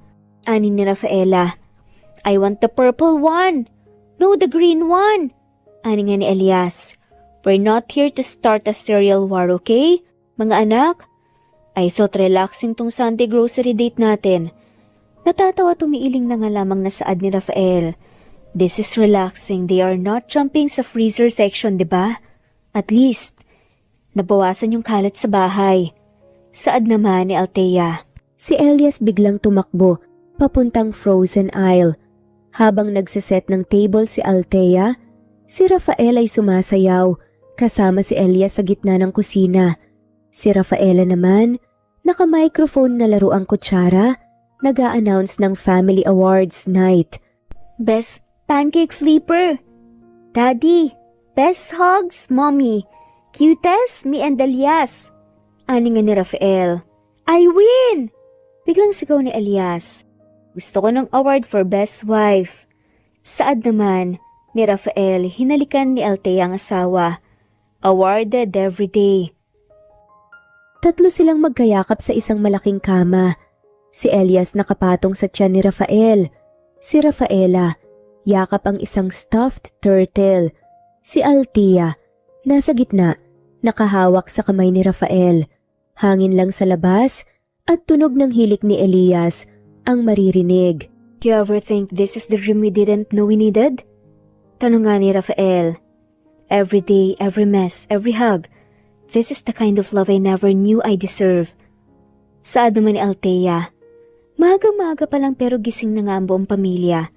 Ani ni Rafaela. I want the purple one. No, the green one. Ani nga ni Elias. We're not here to start a cereal war, okay? Mga anak, I thought relaxing tong Sunday grocery date natin. Natatawa tumiiling na nga lamang na saad ni Rafael. This is relaxing. They are not jumping sa freezer section, diba? At least, nabawasan yung kalat sa bahay. Saad naman ni Althea. Si Elias biglang tumakbo, papuntang frozen aisle. Habang nagsiset ng table si Althea, si Rafael ay sumasayaw, kasama si Elias sa gitna ng kusina. Si Rafaela naman, naka-microphone na laro ang kutsara, nag-a-announce ng Family Awards Night. Best pancake flipper. Daddy, best hugs, mommy. Cutest, me and Elias. Ani nga ni Rafael. I win! Biglang sigaw ni Elias. Gusto ko ng award for best wife. Saad naman ni Rafael, hinalikan ni Althea ang asawa. Awarded every day. Tatlo silang magkayakap sa isang malaking kama. Si Elias nakapatong sa tiyan ni Rafael. Si Rafaela, yakap ang isang stuffed turtle. Si Althea, nasa gitna, nakahawak sa kamay ni Rafael. Hangin lang sa labas at tunog ng hilik ni Elias ang maririnig. Do you ever think this is the dream we didn't know we needed? Tanong nga ni Rafael. Every day, every mess, every hug. This is the kind of love I never knew I deserve. Saad naman ni Althea. Maaga-maaga pa lang pero gising na nga ang buong pamilya.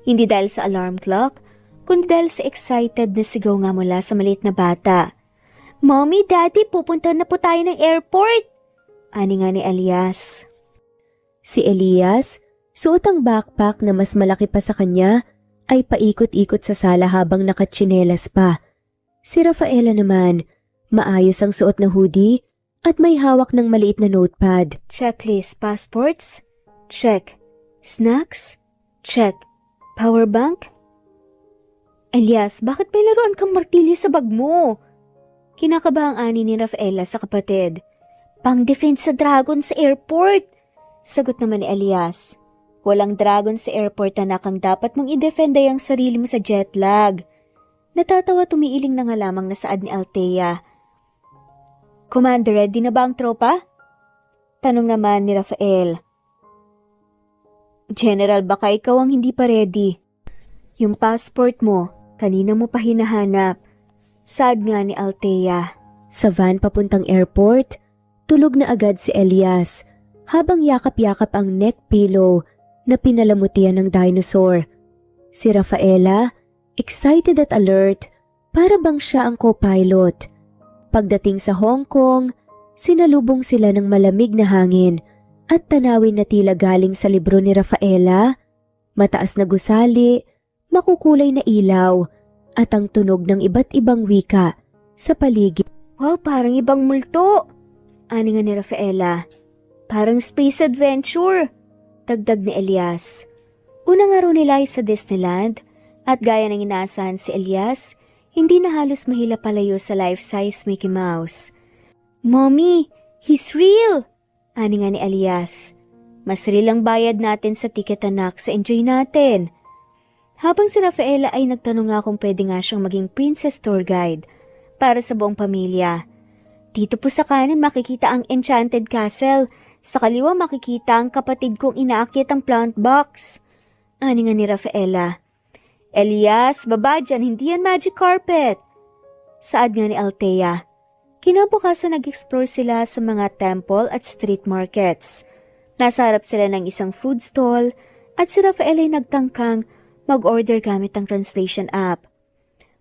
Hindi dahil sa alarm clock, kundi dahil sa excited na sigaw nga mula sa maliit na bata. Mommy, Daddy, pupunta na po tayo ng airport! Ani nga ni Elias. Si Elias, suot ang backpack na mas malaki pa sa kanya, ay paikot-ikot sa sala habang nakatsinelas pa. Si Rafaela naman, maayos ang suot na hoodie at may hawak ng maliit na notepad. Checklist, passports? Check. Snacks? Check. Power bank? Elias, bakit may laruan kang martilyo sa bag mo? Kinakabahang ani ni Rafaela sa kapatid. Pang-defense sa dragon sa airport. Sagot naman ni Elias. Walang dragon sa airport, anak, ang dapat mong i-defend ay ang sarili mo sa jet lag. Natatawa, tumiiling na nga lamang na saad ni Althea. Commander, ready na ba ang tropa? Tanong naman ni Rafael. General, baka ikaw ang hindi pa ready. Yung passport mo, kanina mo pa hinahanap. Saad nga ni Althea. Sa van papuntang airport, tulog na agad si Elias habang yakap-yakap ang neck pillow na pinalamutian ng dinosaur. Si Rafaela, excited at alert, para bang siya ang co-pilot. Pagdating sa Hong Kong, sinalubong sila ng malamig na hangin at tanawin na tila galing sa libro ni Rafaela, mataas na gusali, makukulay na ilaw, at ang tunog ng iba't ibang wika sa paligid. Wow, parang ibang multo! Ani nga ni Rafaela. Parang space adventure! Dagdag ni Elias. Unang araw nila ay sa Disneyland at gaya ng inaasahan si Elias, hindi na halos mahila palayo sa life-size Mickey Mouse. Mommy, he's real! Ani nga ni Elias. Mas real ang bayad natin sa ticket, anak, sa enjoy natin. Habang si Rafaela ay nagtanong nga kung pwede nga siyang maging princess tour guide para sa buong pamilya. Dito po sa kanan makikita ang Enchanted Castle. Sa kaliwa makikita ang kapatid kong inaakyat ang plant box. Ani nga ni Rafaela. Elias, baba dyan, hindi yan magic carpet. Saad nga ni Althea. Kinabukasan nag-explore sila sa mga temple at street markets. Nasa harap sila ng isang food stall at si Rafael ay nagtangkang mag-order gamit ang translation app.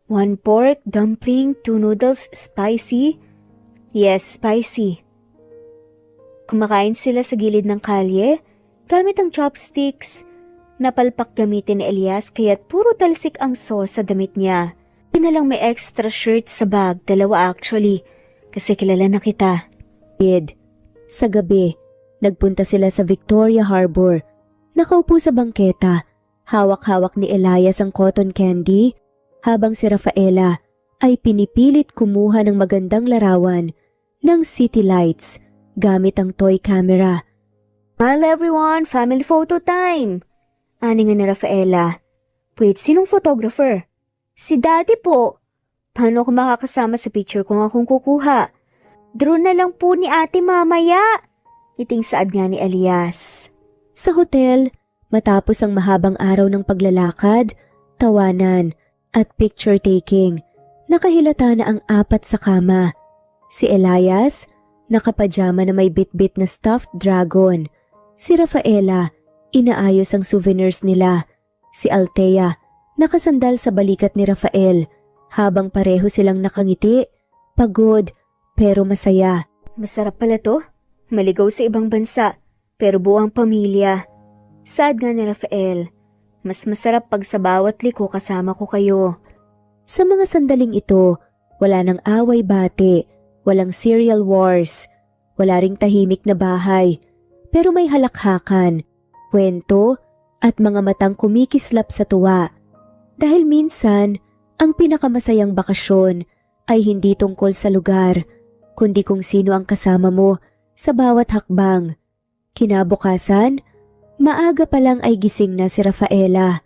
1 pork, dumpling, 2 noodles, spicy? Yes, spicy. Kumakain sila sa gilid ng kalye gamit ang chopsticks. Napalpak gamitin ni Elias kaya't puro talsik ang sauce sa damit niya. Hindi na lang may extra shirt sa bag, 2 actually. Kasi kilala na kita. Sa gabi, nagpunta sila sa Victoria Harbor. Nakaupo sa bangketa, hawak-hawak ni Elias ang cotton candy, habang si Rafaela ay pinipilit kumuha ng magandang larawan ng city lights gamit ang toy camera. Smile everyone, family photo time! Ani nga ni Rafaela. Wait, sinong photographer? Si Daddy po. Paano ako makakasama sa picture kung akong kukuha? Drone na lang po ni ate mamaya. Iting saad nga ni Elias. Sa hotel, matapos ang mahabang araw ng paglalakad, tawanan at picture taking, nakahilata na ang 4 sa kama. Si Elias, nakapajama na may bit-bit na stuffed dragon. Si Rafaela, inaayos ang souvenirs nila. Si Althea, nakasandal sa balikat ni Rafael, habang pareho silang nakangiti, pagod, pero masaya. Masarap pala to. Maligaw sa ibang bansa, pero buong pamilya. Saad nga ni Rafael. Mas masarap pag sa bawat liko kasama ko kayo. Sa mga sandaling ito, wala nang away-bate, walang serial wars, wala ring tahimik na bahay. pero may halakhakan, kwento at mga matang kumikislap sa tuwa. Dahil minsan, ang pinakamasayang bakasyon ay hindi tungkol sa lugar, kundi kung sino ang kasama mo sa bawat hakbang. Kinabukasan, maaga pa lang ay gising na si Rafaela.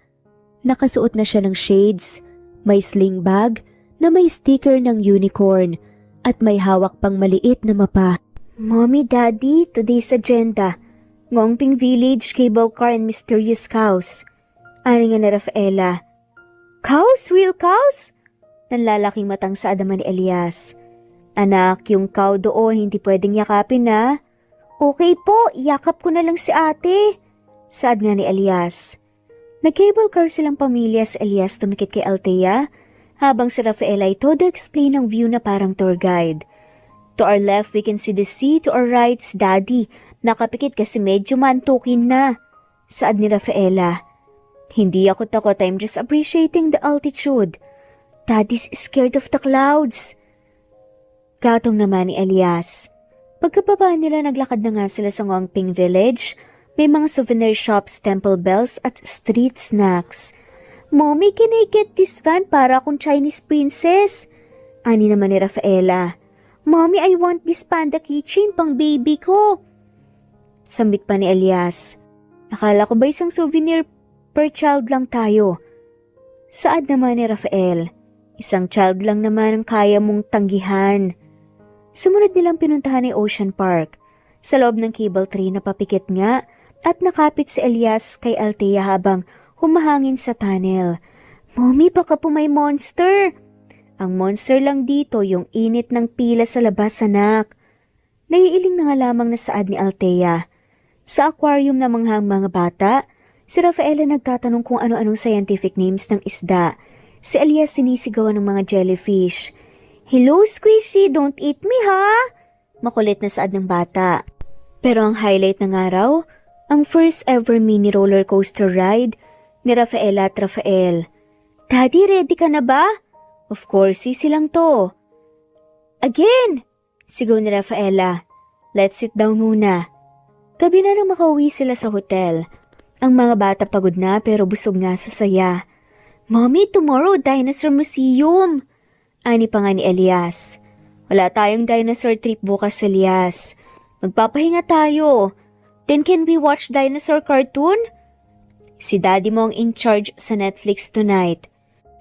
Nakasuot na siya ng shades, may sling bag na may sticker ng unicorn at may hawak pang maliit na mapa. Mommy, Daddy, today's agenda. Ngongping Village, cable car, and mysterious cows. Ani nga ni Rafaela. Cows? Real cows? Nanlalaking matang sa adaman ni Elias. Anak, yung cow doon hindi pwedeng yakapin na. Okay po, yakap ko na lang si ate. Saad nga ni Elias. Nag-cable car silang pamilya sa Elias tumikit kay Althea, habang si Rafaela ay todo explain ang view na parang tour guide. To our left, we can see the sea. To our right, Daddy. Nakapikit kasi medyo mantukin na. Saad ni Rafaela. Hindi ako takot, I'm just appreciating the altitude. Daddy's scared of the clouds. Gatong naman ni Elias. Pagkababa nila, naglakad na nga sila sa Ngongping Village. May mga souvenir shops, temple bells at street snacks. Mommy, can I get this van para akong Chinese princess? Ani naman ni Rafaela. Mommy, I want this panda keychain pang baby ko. Sambit pa ni Elias. Akala ko ba isang souvenir per child lang tayo? Saad naman ni Rafael. Isang child lang naman ang kaya mong tanggihan. Sumunod nilang pinuntahan ni Ocean Park. Sa loob ng cable tree na papikit nga at nakapit si Elias kay Althea habang humahangin sa tunnel. Mommy, baka po may monster. Ang monster lang dito yung init ng pila sa labas, anak. Naiiling na nga lamang na saad ni Althea. Sa aquarium na mga bata, si Rafaela nagtatanong kung ano-anong scientific names ng isda. Si Elias sinisigawan ng mga jellyfish. Hello, Squishy, don't eat me ha? Makulit na saad ng bata. Pero ang highlight ng araw, ang first ever mini roller coaster ride ni Rafaela at Rafael. Daddy, ready ka na ba? Of course, sisi lang to. Again! Sigaw ni Rafaela. Let's sit down muna. Gabi na nang makauwi sila sa hotel. Ang mga bata pagod na pero busog nga sa saya. Mommy, tomorrow dinosaur museum. Ani pa nga ni Elias. Wala tayong dinosaur trip bukas, Elias. Magpapahinga tayo. Then can we watch dinosaur cartoon? Si daddy mo ang in charge sa Netflix tonight.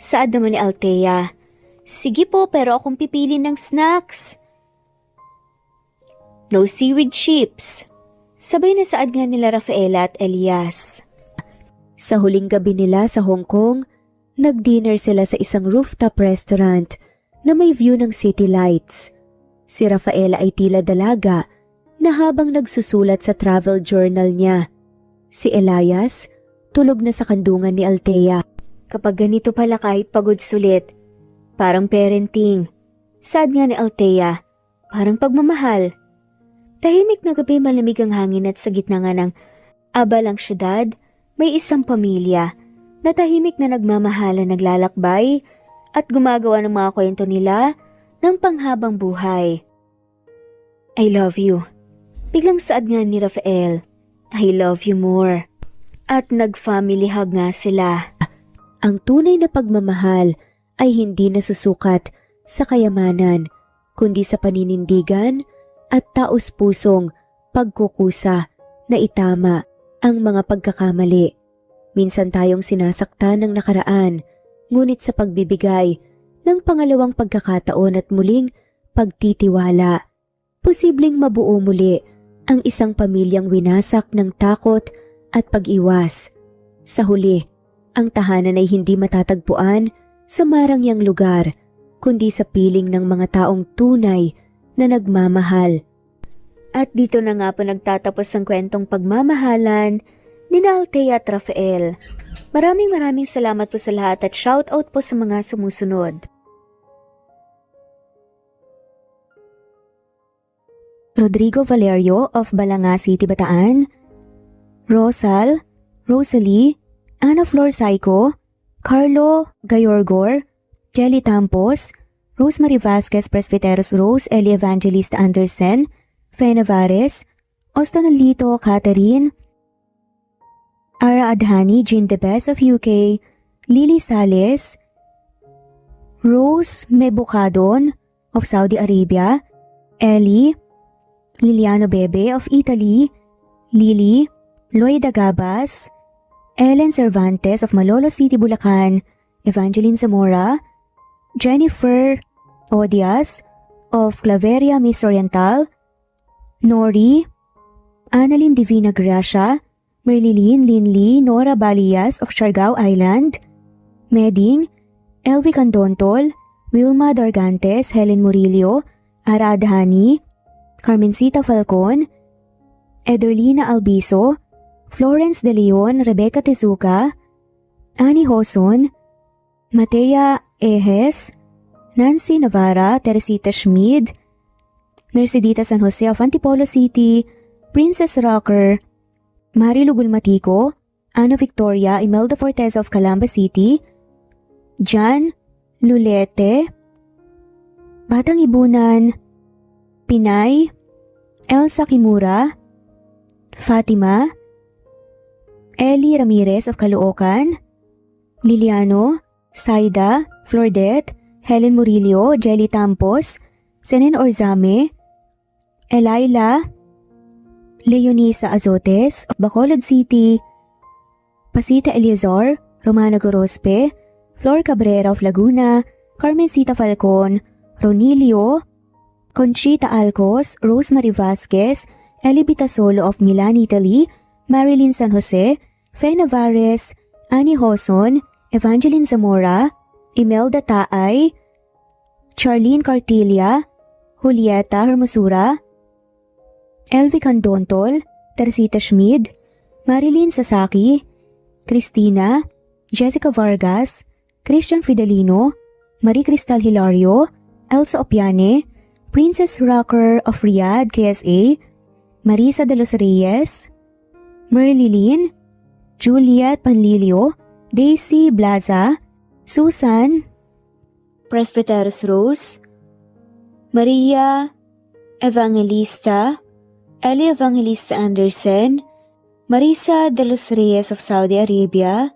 Saad naman ni Althea. Sige po, pero akong pipili ng snacks. No seaweed chips. Sabay na saad nga nila Rafaela at Elias. Sa huling gabi nila sa Hong Kong, nag-dinner sila sa isang rooftop restaurant na may view ng city lights. Si Rafaela ay tila dalaga na habang nagsusulat sa travel journal niya. Si Elias, tulog na sa kandungan ni Althea. Kapag ganito pala kahit pagod sulit, parang parenting. Sad nga ni Althea, parang pagmamahal. Tahimik na gabi, malamig ang hangin at sa gitna nga ng abalang syudad, may isang pamilya na tahimik na nagmamahalan, naglalakbay at gumagawa ng mga kwento nila ng panghabang buhay. I love you. Biglang saad nga ni Rafael, I love you more. At nag-family hug nga sila. Ang tunay na pagmamahal ay hindi nasusukat sa kayamanan, kundi sa paninindigan at taos-pusong pagkukusa na itama ang mga pagkakamali. Minsan tayong sinasaktan ng nakaraan, ngunit sa pagbibigay ng pangalawang pagkakataon at muling pagtitiwala, posibleng mabuo muli ang isang pamilyang winasak ng takot at pag-iwas. Sa huli, ang tahanan ay hindi matatagpuan sa marangyang lugar, kundi sa piling ng mga taong tunay na nagmamahal. At dito na nga po nagtatapos ang kwentong pagmamahalan ni Althea at Rafael. Maraming salamat po sa lahat at shoutout po sa mga sumusunod. Rodrigo Valerio of Balanga City, Bataan, Rosal, Rosalie, Ana Flor Saico, Carlo Gayorgor, Jelly Tampos, Rosemary Vasquez Presbyteros Rose, Eli Evangelista Anderson, Fe Navares, Ostonalito Catherine, Ara Adhani, Jean the Best of UK, Lily Sales, Rose Mebocadon of Saudi Arabia, Ellie, Liliano Bebe of Italy, Lily, Loida Gabas, Ellen Cervantes of Malolo City, Bulacan, Evangeline Zamora, Jennifer Odias of Claveria, Miss Oriental, Nori, Annalyn Divina Gracia, Merlilyn Linley Nora Balias of Siargao Island, Meding, Elvi Candontol, Wilma Dargantes, Helen Murillo, Ara Adhani, Carmencita Falcon, Ederlina Albiso, Florence De Leon, Rebecca Tezuka, Annie Hoson, Matea Ejes, Nancy Navarra, Teresita Schmid, Mercedita San Jose of Antipolo City, Princess Rocker, Marilu Gulmatico, Ana Victoria, Imelda Forteza of Calamba City, Jan Lulete, Batang Ibunan, Pinay, Elsa Kimura, Fatima, Ellie Ramirez of Caloocan, Liliano, Saida, Flordet, Helen Murillo, Jelly Tampos, Senen Orzame, Elaila, Leonisa Azotes of Bacolod City, Pasita Eliazar, Romana Gorospe, Flor Cabrera of Laguna, Carmencita Falcon, Ronilio, Conchita Alcos, Rosemary Vasquez, Eli Bitasolo of Milan, Italy, Marilyn San Jose, Fe Navarez, Annie Hoson, Evangeline Zamora, Imelda Taay, Charlene Cartilia, Julieta Hermosura, Elvi Candontol, Teresita Schmid, Marilyn Sasaki, Christina, Jessica Vargas, Christian Fidelino, Marie Cristal Hilario, Elsa Opiane, Princess Rocker of Riyadh, KSA, Marisa de los Reyes, Merlilyn, Juliet Panlilio, Daisy Blaza, Susan, Presbyteros Rose, Maria Evangelista, Eli Evangelista Anderson, Marisa de los Reyes of Saudi Arabia,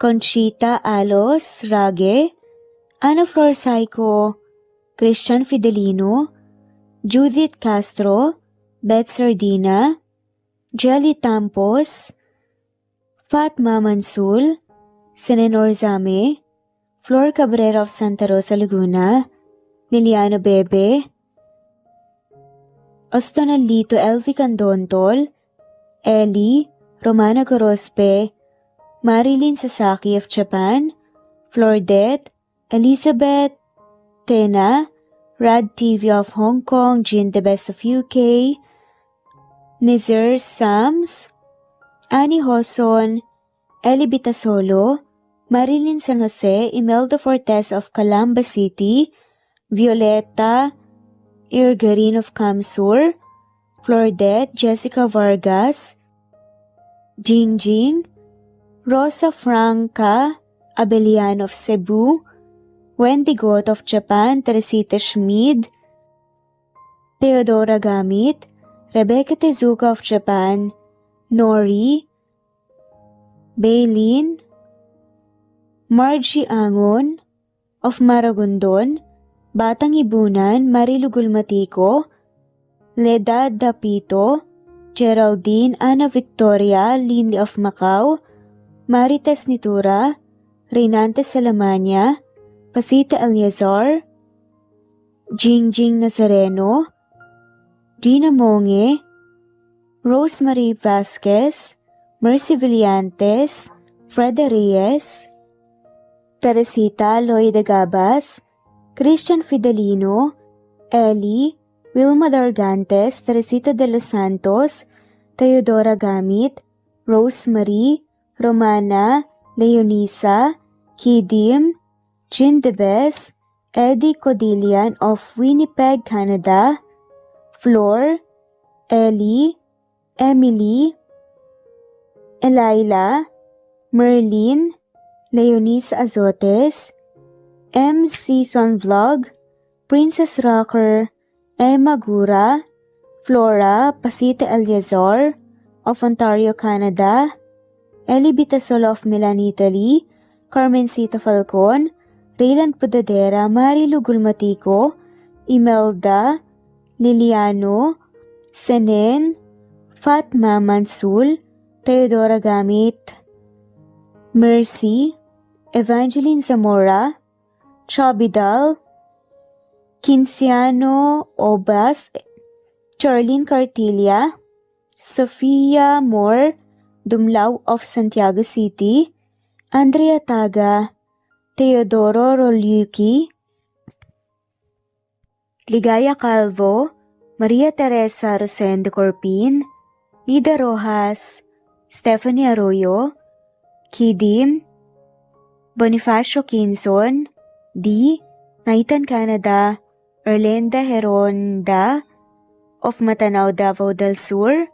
Conchita Alos Rage, Ana Flor Saico, Christian Fidelino, Judith Castro, Beth Sardina, Jelly Tampos, Fatma Mansul, Senenor Zame, Flor Cabrera of Santa Rosa, Laguna, Liliano Bebe, Ostonalito Elvi Candontol, Ellie, Romana Gorospe, Marilyn Sasaki of Japan, Flordet, Elizabeth Tena, Rad TV of Hong Kong, Jean the Best of UK, Nizar Sams, Annie Hoson, Eli Bitasolo, Marilyn San Jose, Imelda Fortes of Calamba City, Violeta Irgarin of Kamsur, Flordet, Jessica Vargas, Jingjing, Rosa Franca Abelian of Cebu, Wendy Goth of Japan, Teresita Schmid, Theodora Gamit, Rebecca Tezuka of Japan, Nori, Baylin, Margie Angon of Maragondon, Batang Ibunan, Marilu Gulmatico, Leda Dapito, Geraldine Ana Victoria Linley of Macau, Marites Nitura, Reynante Salamanya, Pasita Eliazar, Jingjing Nazareno, Gina Monge, Rosemary Vasquez, Mercy Villantes, Freda Reyes, Teresita Loida Gabas, Christian Fidelino, Ellie, Wilma Dargantes, Teresita de los Santos, Teodora Gamit, Rosemary, Romana, Leonisa, Kidim, Jean Debes, Eddie Codillian of Winnipeg, Canada, Flor, Ellie, Emily, Elaila, Merlin, Leonisa Azotes, M. Season Vlog, Princess Rocker, Emma Gura, Flora Pasita Eleazar of Ontario, Canada, Eli Bitasol of Milan, Italy, Carmencita Falcon, Rayland Pudadera, Marilu Gulmatico, Imelda, Liliano, Senen, Fatma Mansul, Teodora Gamit, Mercy, Evangeline Zamora, Chabidal, Kinciano Obas, Charlene Cartilla, Sofia Moore, Dumlao of Santiago City, Andrea Taga, Teodoro Rolyuki, Ligaya Calvo, Maria Teresa Rosendo Corpin, Lida Rojas, Stephanie Arroyo, Kidim, Bonifacio Quinzon, D. Naitan, Canada, Erlenda Heronda of Matanao, Davao del Sur,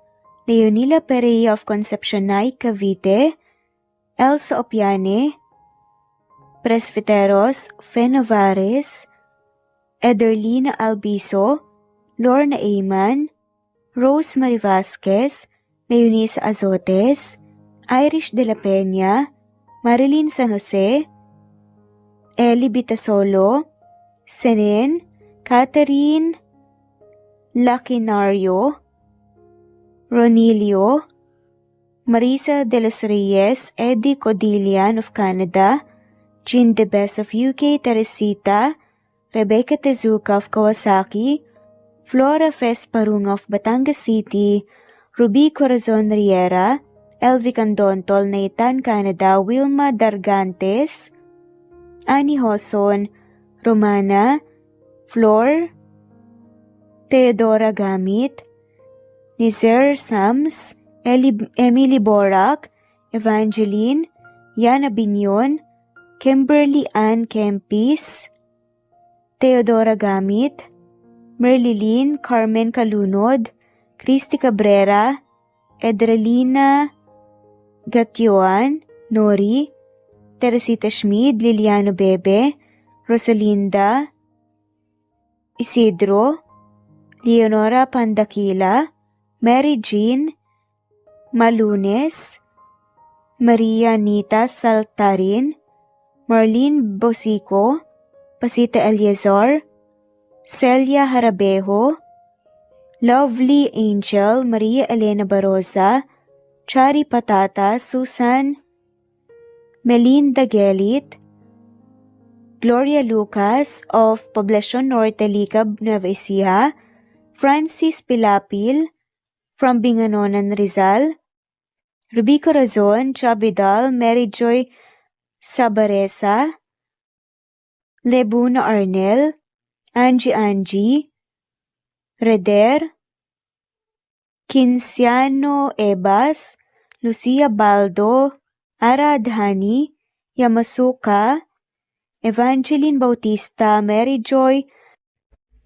Leonila Perea of Concepcion Nay, Cavite, Elsa Opiane, Presbiteros Fenovares, Ederlina Albiso, Lorna Ayman, Rose Marie Vasquez, Leonisa Azotes, Irish de la Peña, Marilyn San Jose, Eli Bitasolo, Senen, Catherine Lacinario, Ronilio, Marisa de los Reyes, Eddie Codillian of Canada, Jean Debes of UK, Teresita, Rebecca Tezuka of Kawasaki, Flora Fes Parung of Batangas City, Ruby Corazon Riera, Elvi Candontol, Naitan, Canada, Wilma Dargantes, Annie Hoson, Romana, Flor, Teodora Gamit, Nizer Sams, Emily Borak, Evangeline, Yana Binyon, Kimberly Ann Kempis, Teodora Gamit, Merlilyn Carmen Calunod, Christy Cabrera, Edralina Gatyoan, Nori, Teresita Schmid, Liliano Bebe, Rosalinda Isidro, Leonora Pandakila, Mary Jean Malunes, Maria Anita Saltarin, Marlene Bosico, Pasita Eleazar, Celia Harabejo, Lovely Angel, Maria Elena Barosa, Chari Patata, Susan Melinda Gelit, Gloria Lucas of Poblacion Norte, Licab, Nueva Ecija, Francis Pilapil from Binganonan, Rizal, Ruby Corazon, Chabidal, Mary Joy Sabaresa, Lebuna Arnel, Angie, Reder, Kinciano Ebas, Lucia Baldo, Ara Adhani, Yamasuka, Evangeline Bautista, Mary Joy,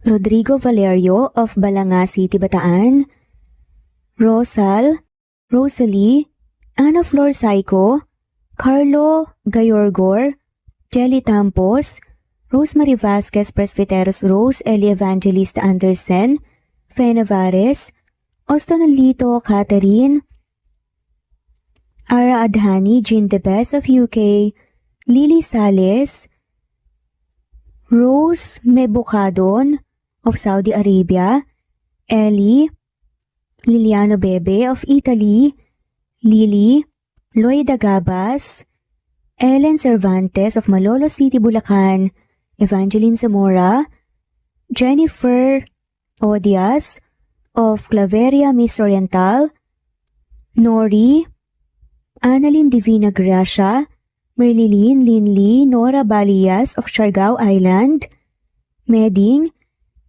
Rodrigo Valerio of Balanga City, Bataan, Rosal, Rosalie, Ana Flor Saico, Carlo Gayorgor, Jelly Tampos, Rosemary Vasquez Presbiteros Rose, Eli Evangelista Anderson, Fe Navares, Ostonolito Catherine, Ara Adhani, Jean Debes of UK, Lily Sales, Rose Mebukadon of Saudi Arabia, Ellie, Liliano Bebe of Italy, Lily, Loida Gabas, Ellen Cervantes of Malolo City, Bulacan, Evangeline Zamora, Jennifer Odias of Claveria Miss Oriental, Nori, Annalyn Divina Gracia, Merlilyn Linley Nora Balias of Siargao Island, Meding,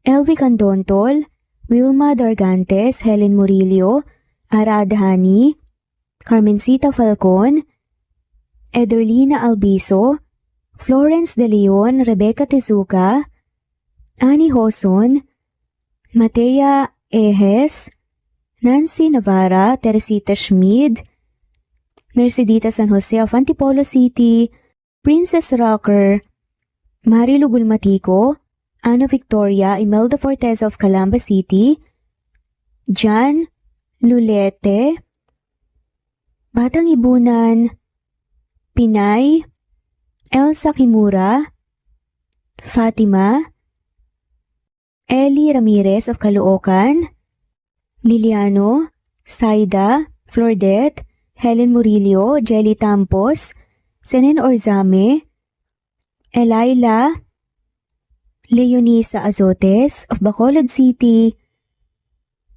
Elvi Candontol, Wilma Dargantes, Helen Murillo, Ara Adhani, Carmencita Falcon, Ederlina Albiso, Florence De Leon, Rebecca Tezuka, Annie Hoson, Matea Ejes, Nancy Navarra, Teresita Schmid, Mercedita San Jose of Antipolo City, Princess Rocker, Marilu Gulmatico, Ana Victoria, Imelda Forteza of Calamba City, Jan Lulete, Batang Ibunan, Pinay, Elsa Kimura, Fatima, Eli Ramirez of Caloocan, Liliano, Saida, Flordet, Helen Murillo, Jelly Tampos, Senen Orzame, Elaila, Leonisa Azotes of Bacolod City,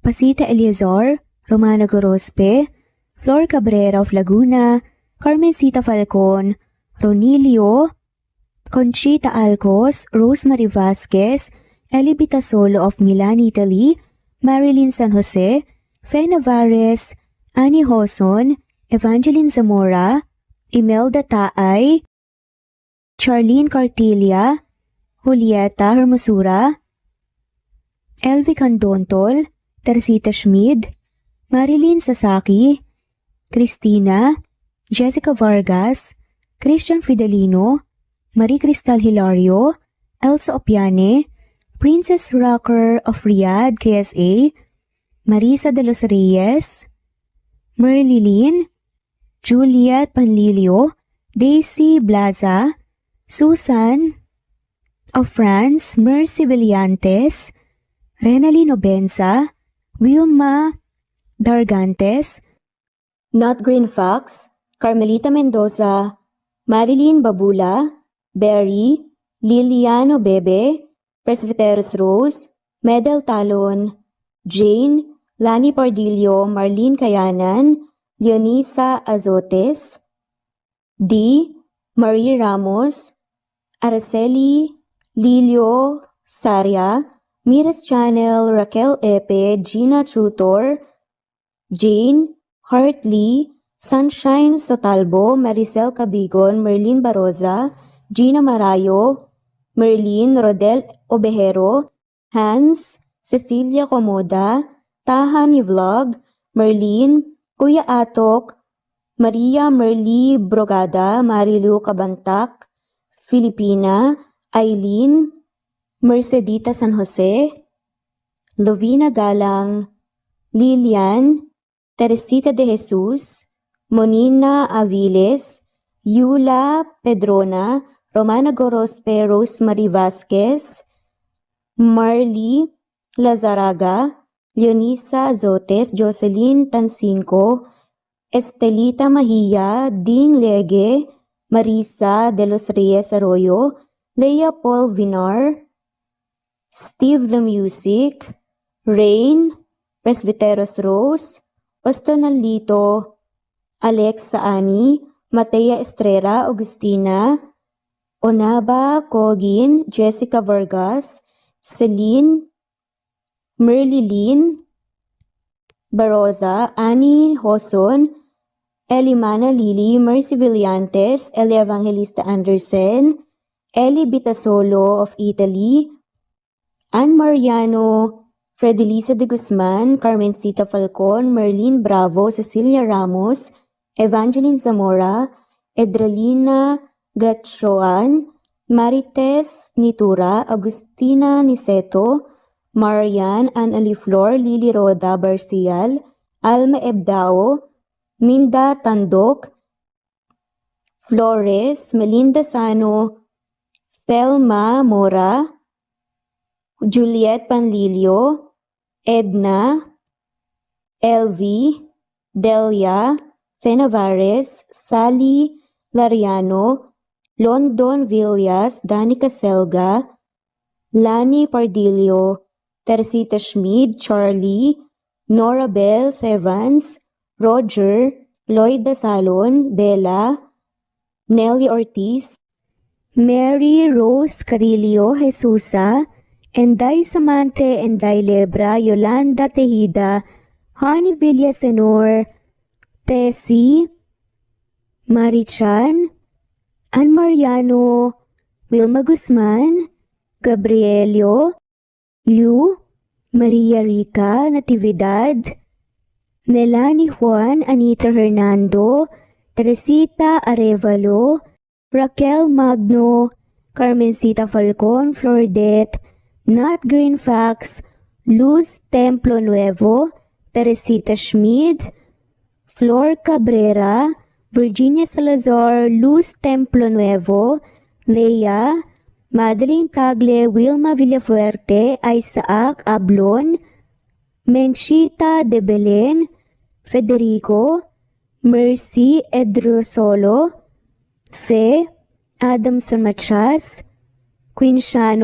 Pasita Eliazar, Romana Gorospe, Flor Cabrera of Laguna, Carmencita Falcon, Ronilio, Conchita Alcos, Rosemary Vasquez, Eli Bitasolo of Milan, Italy, Marilyn San Jose, Fe Navarez, Annie Hoson, Evangeline Zamora, Imelda Taay, Charlene Cartilla, Julieta Hermosura, Elvi Candontol, Teresita Schmid, Marilyn Sasaki, Christina, Jessica Vargas, Christian Fidelino, Marie Cristal Hilario, Elsa Opiane, Princess Rocker of Riyadh, KSA, Marisa de los Reyes, Merlilyn, Juliet Panlilio, Daisy Blaza, Susan of France, Mercy Villantes, Renalyn Obenza, Wilma Dargantes, Not Green Fox, Carmelita Mendoza, Marilyn Babula, Berry, Liliano Bebe, Presbyteros Rose, Medel Talon, Jane, Lani Pardillo, Marlene Kayanan, Leonisa Azotes, D. Marie Ramos, Araceli Lilio Saria, Miras Channel, Raquel Epe, Gina Tutor, Jane, Hartley, Sunshine Sotalbo, Maricel Cabigon, Merlin Baroza, Gina Marayo, Merlin Rodel Obejero, Hans, Cecilia Comoda, Tahan Vlog, Merlin, Kuya Atok, Maria Merly Brogada, Marilu Cabantak, Filipina, Eileen, Mercedita San Jose, Lovina Galang, Lilian, Teresita de Jesus, Monina Aviles, Yula Pedrona, Romana Gorospe, Rosemary Vasquez, Marley Lazaraga, Leonisa Azotes, Jocelyn Tancinco, Estelita Mahia, Ding Lege, Marisa de los Reyes Arroyo, Leia Paul Vinar, Steve the Music, Rain, Presbyteros Rose, Ostonalito, Alexa Ani, Matea Estrella, Agustina, Onaba Cogin, Jessica Vargas, Celine, Merlilyn Baroza, Annie Hoson, Elimana Lili, Mercy Villantes, Eli Evangelista Anderson, Eli Bitasolo of Italy, Ann Mariano, Fredelisa de Guzman, Carmencita Falcon, Merlin Bravo, Cecilia Ramos, Evangeline Zamora, Edralina Gatchoan, Marites Nitura, Agustina Niceto, Marian, Ann Aliflor, Lily Roda Barcial, Alma Ebdao, Minda Tandok, Flores, Melinda Sano, Thelma Mora, Juliet Panlilio, Edna, Elvi, Delia, Fenavares, Sally Lariano, London Villas, Danica Selga, Lani Pardillo, Teresita Schmid, Charlie, Nora Bell Evans, Roger, Lloyd Dasalon, Bella, Nelly Ortiz, Mary Rose Carillo Jesusa, Enday Samante, Enday Lebra, Yolanda Tejida, Honey Villasenor, Tessie, Marichan, Ann Mariano, Wilma Guzman, Gabrielio, Liu, Maria Rica Natividad, Melanie Juan, Anita Hernando, Teresita Arevalo, Raquel Magno, Carmencita Falcon, Flordet, Nat Green Fax, Luz Templo Nuevo, Teresita Schmid, Flor Cabrera, Virginia Salazar, Luz Templo Nuevo, Leia, Madeline Tagle, Wilma Villafuerte, Isaac Ablon, Menchita de Belen, Federico, Mercy Edrosolo, Fe, Adamson Machas, Quinshano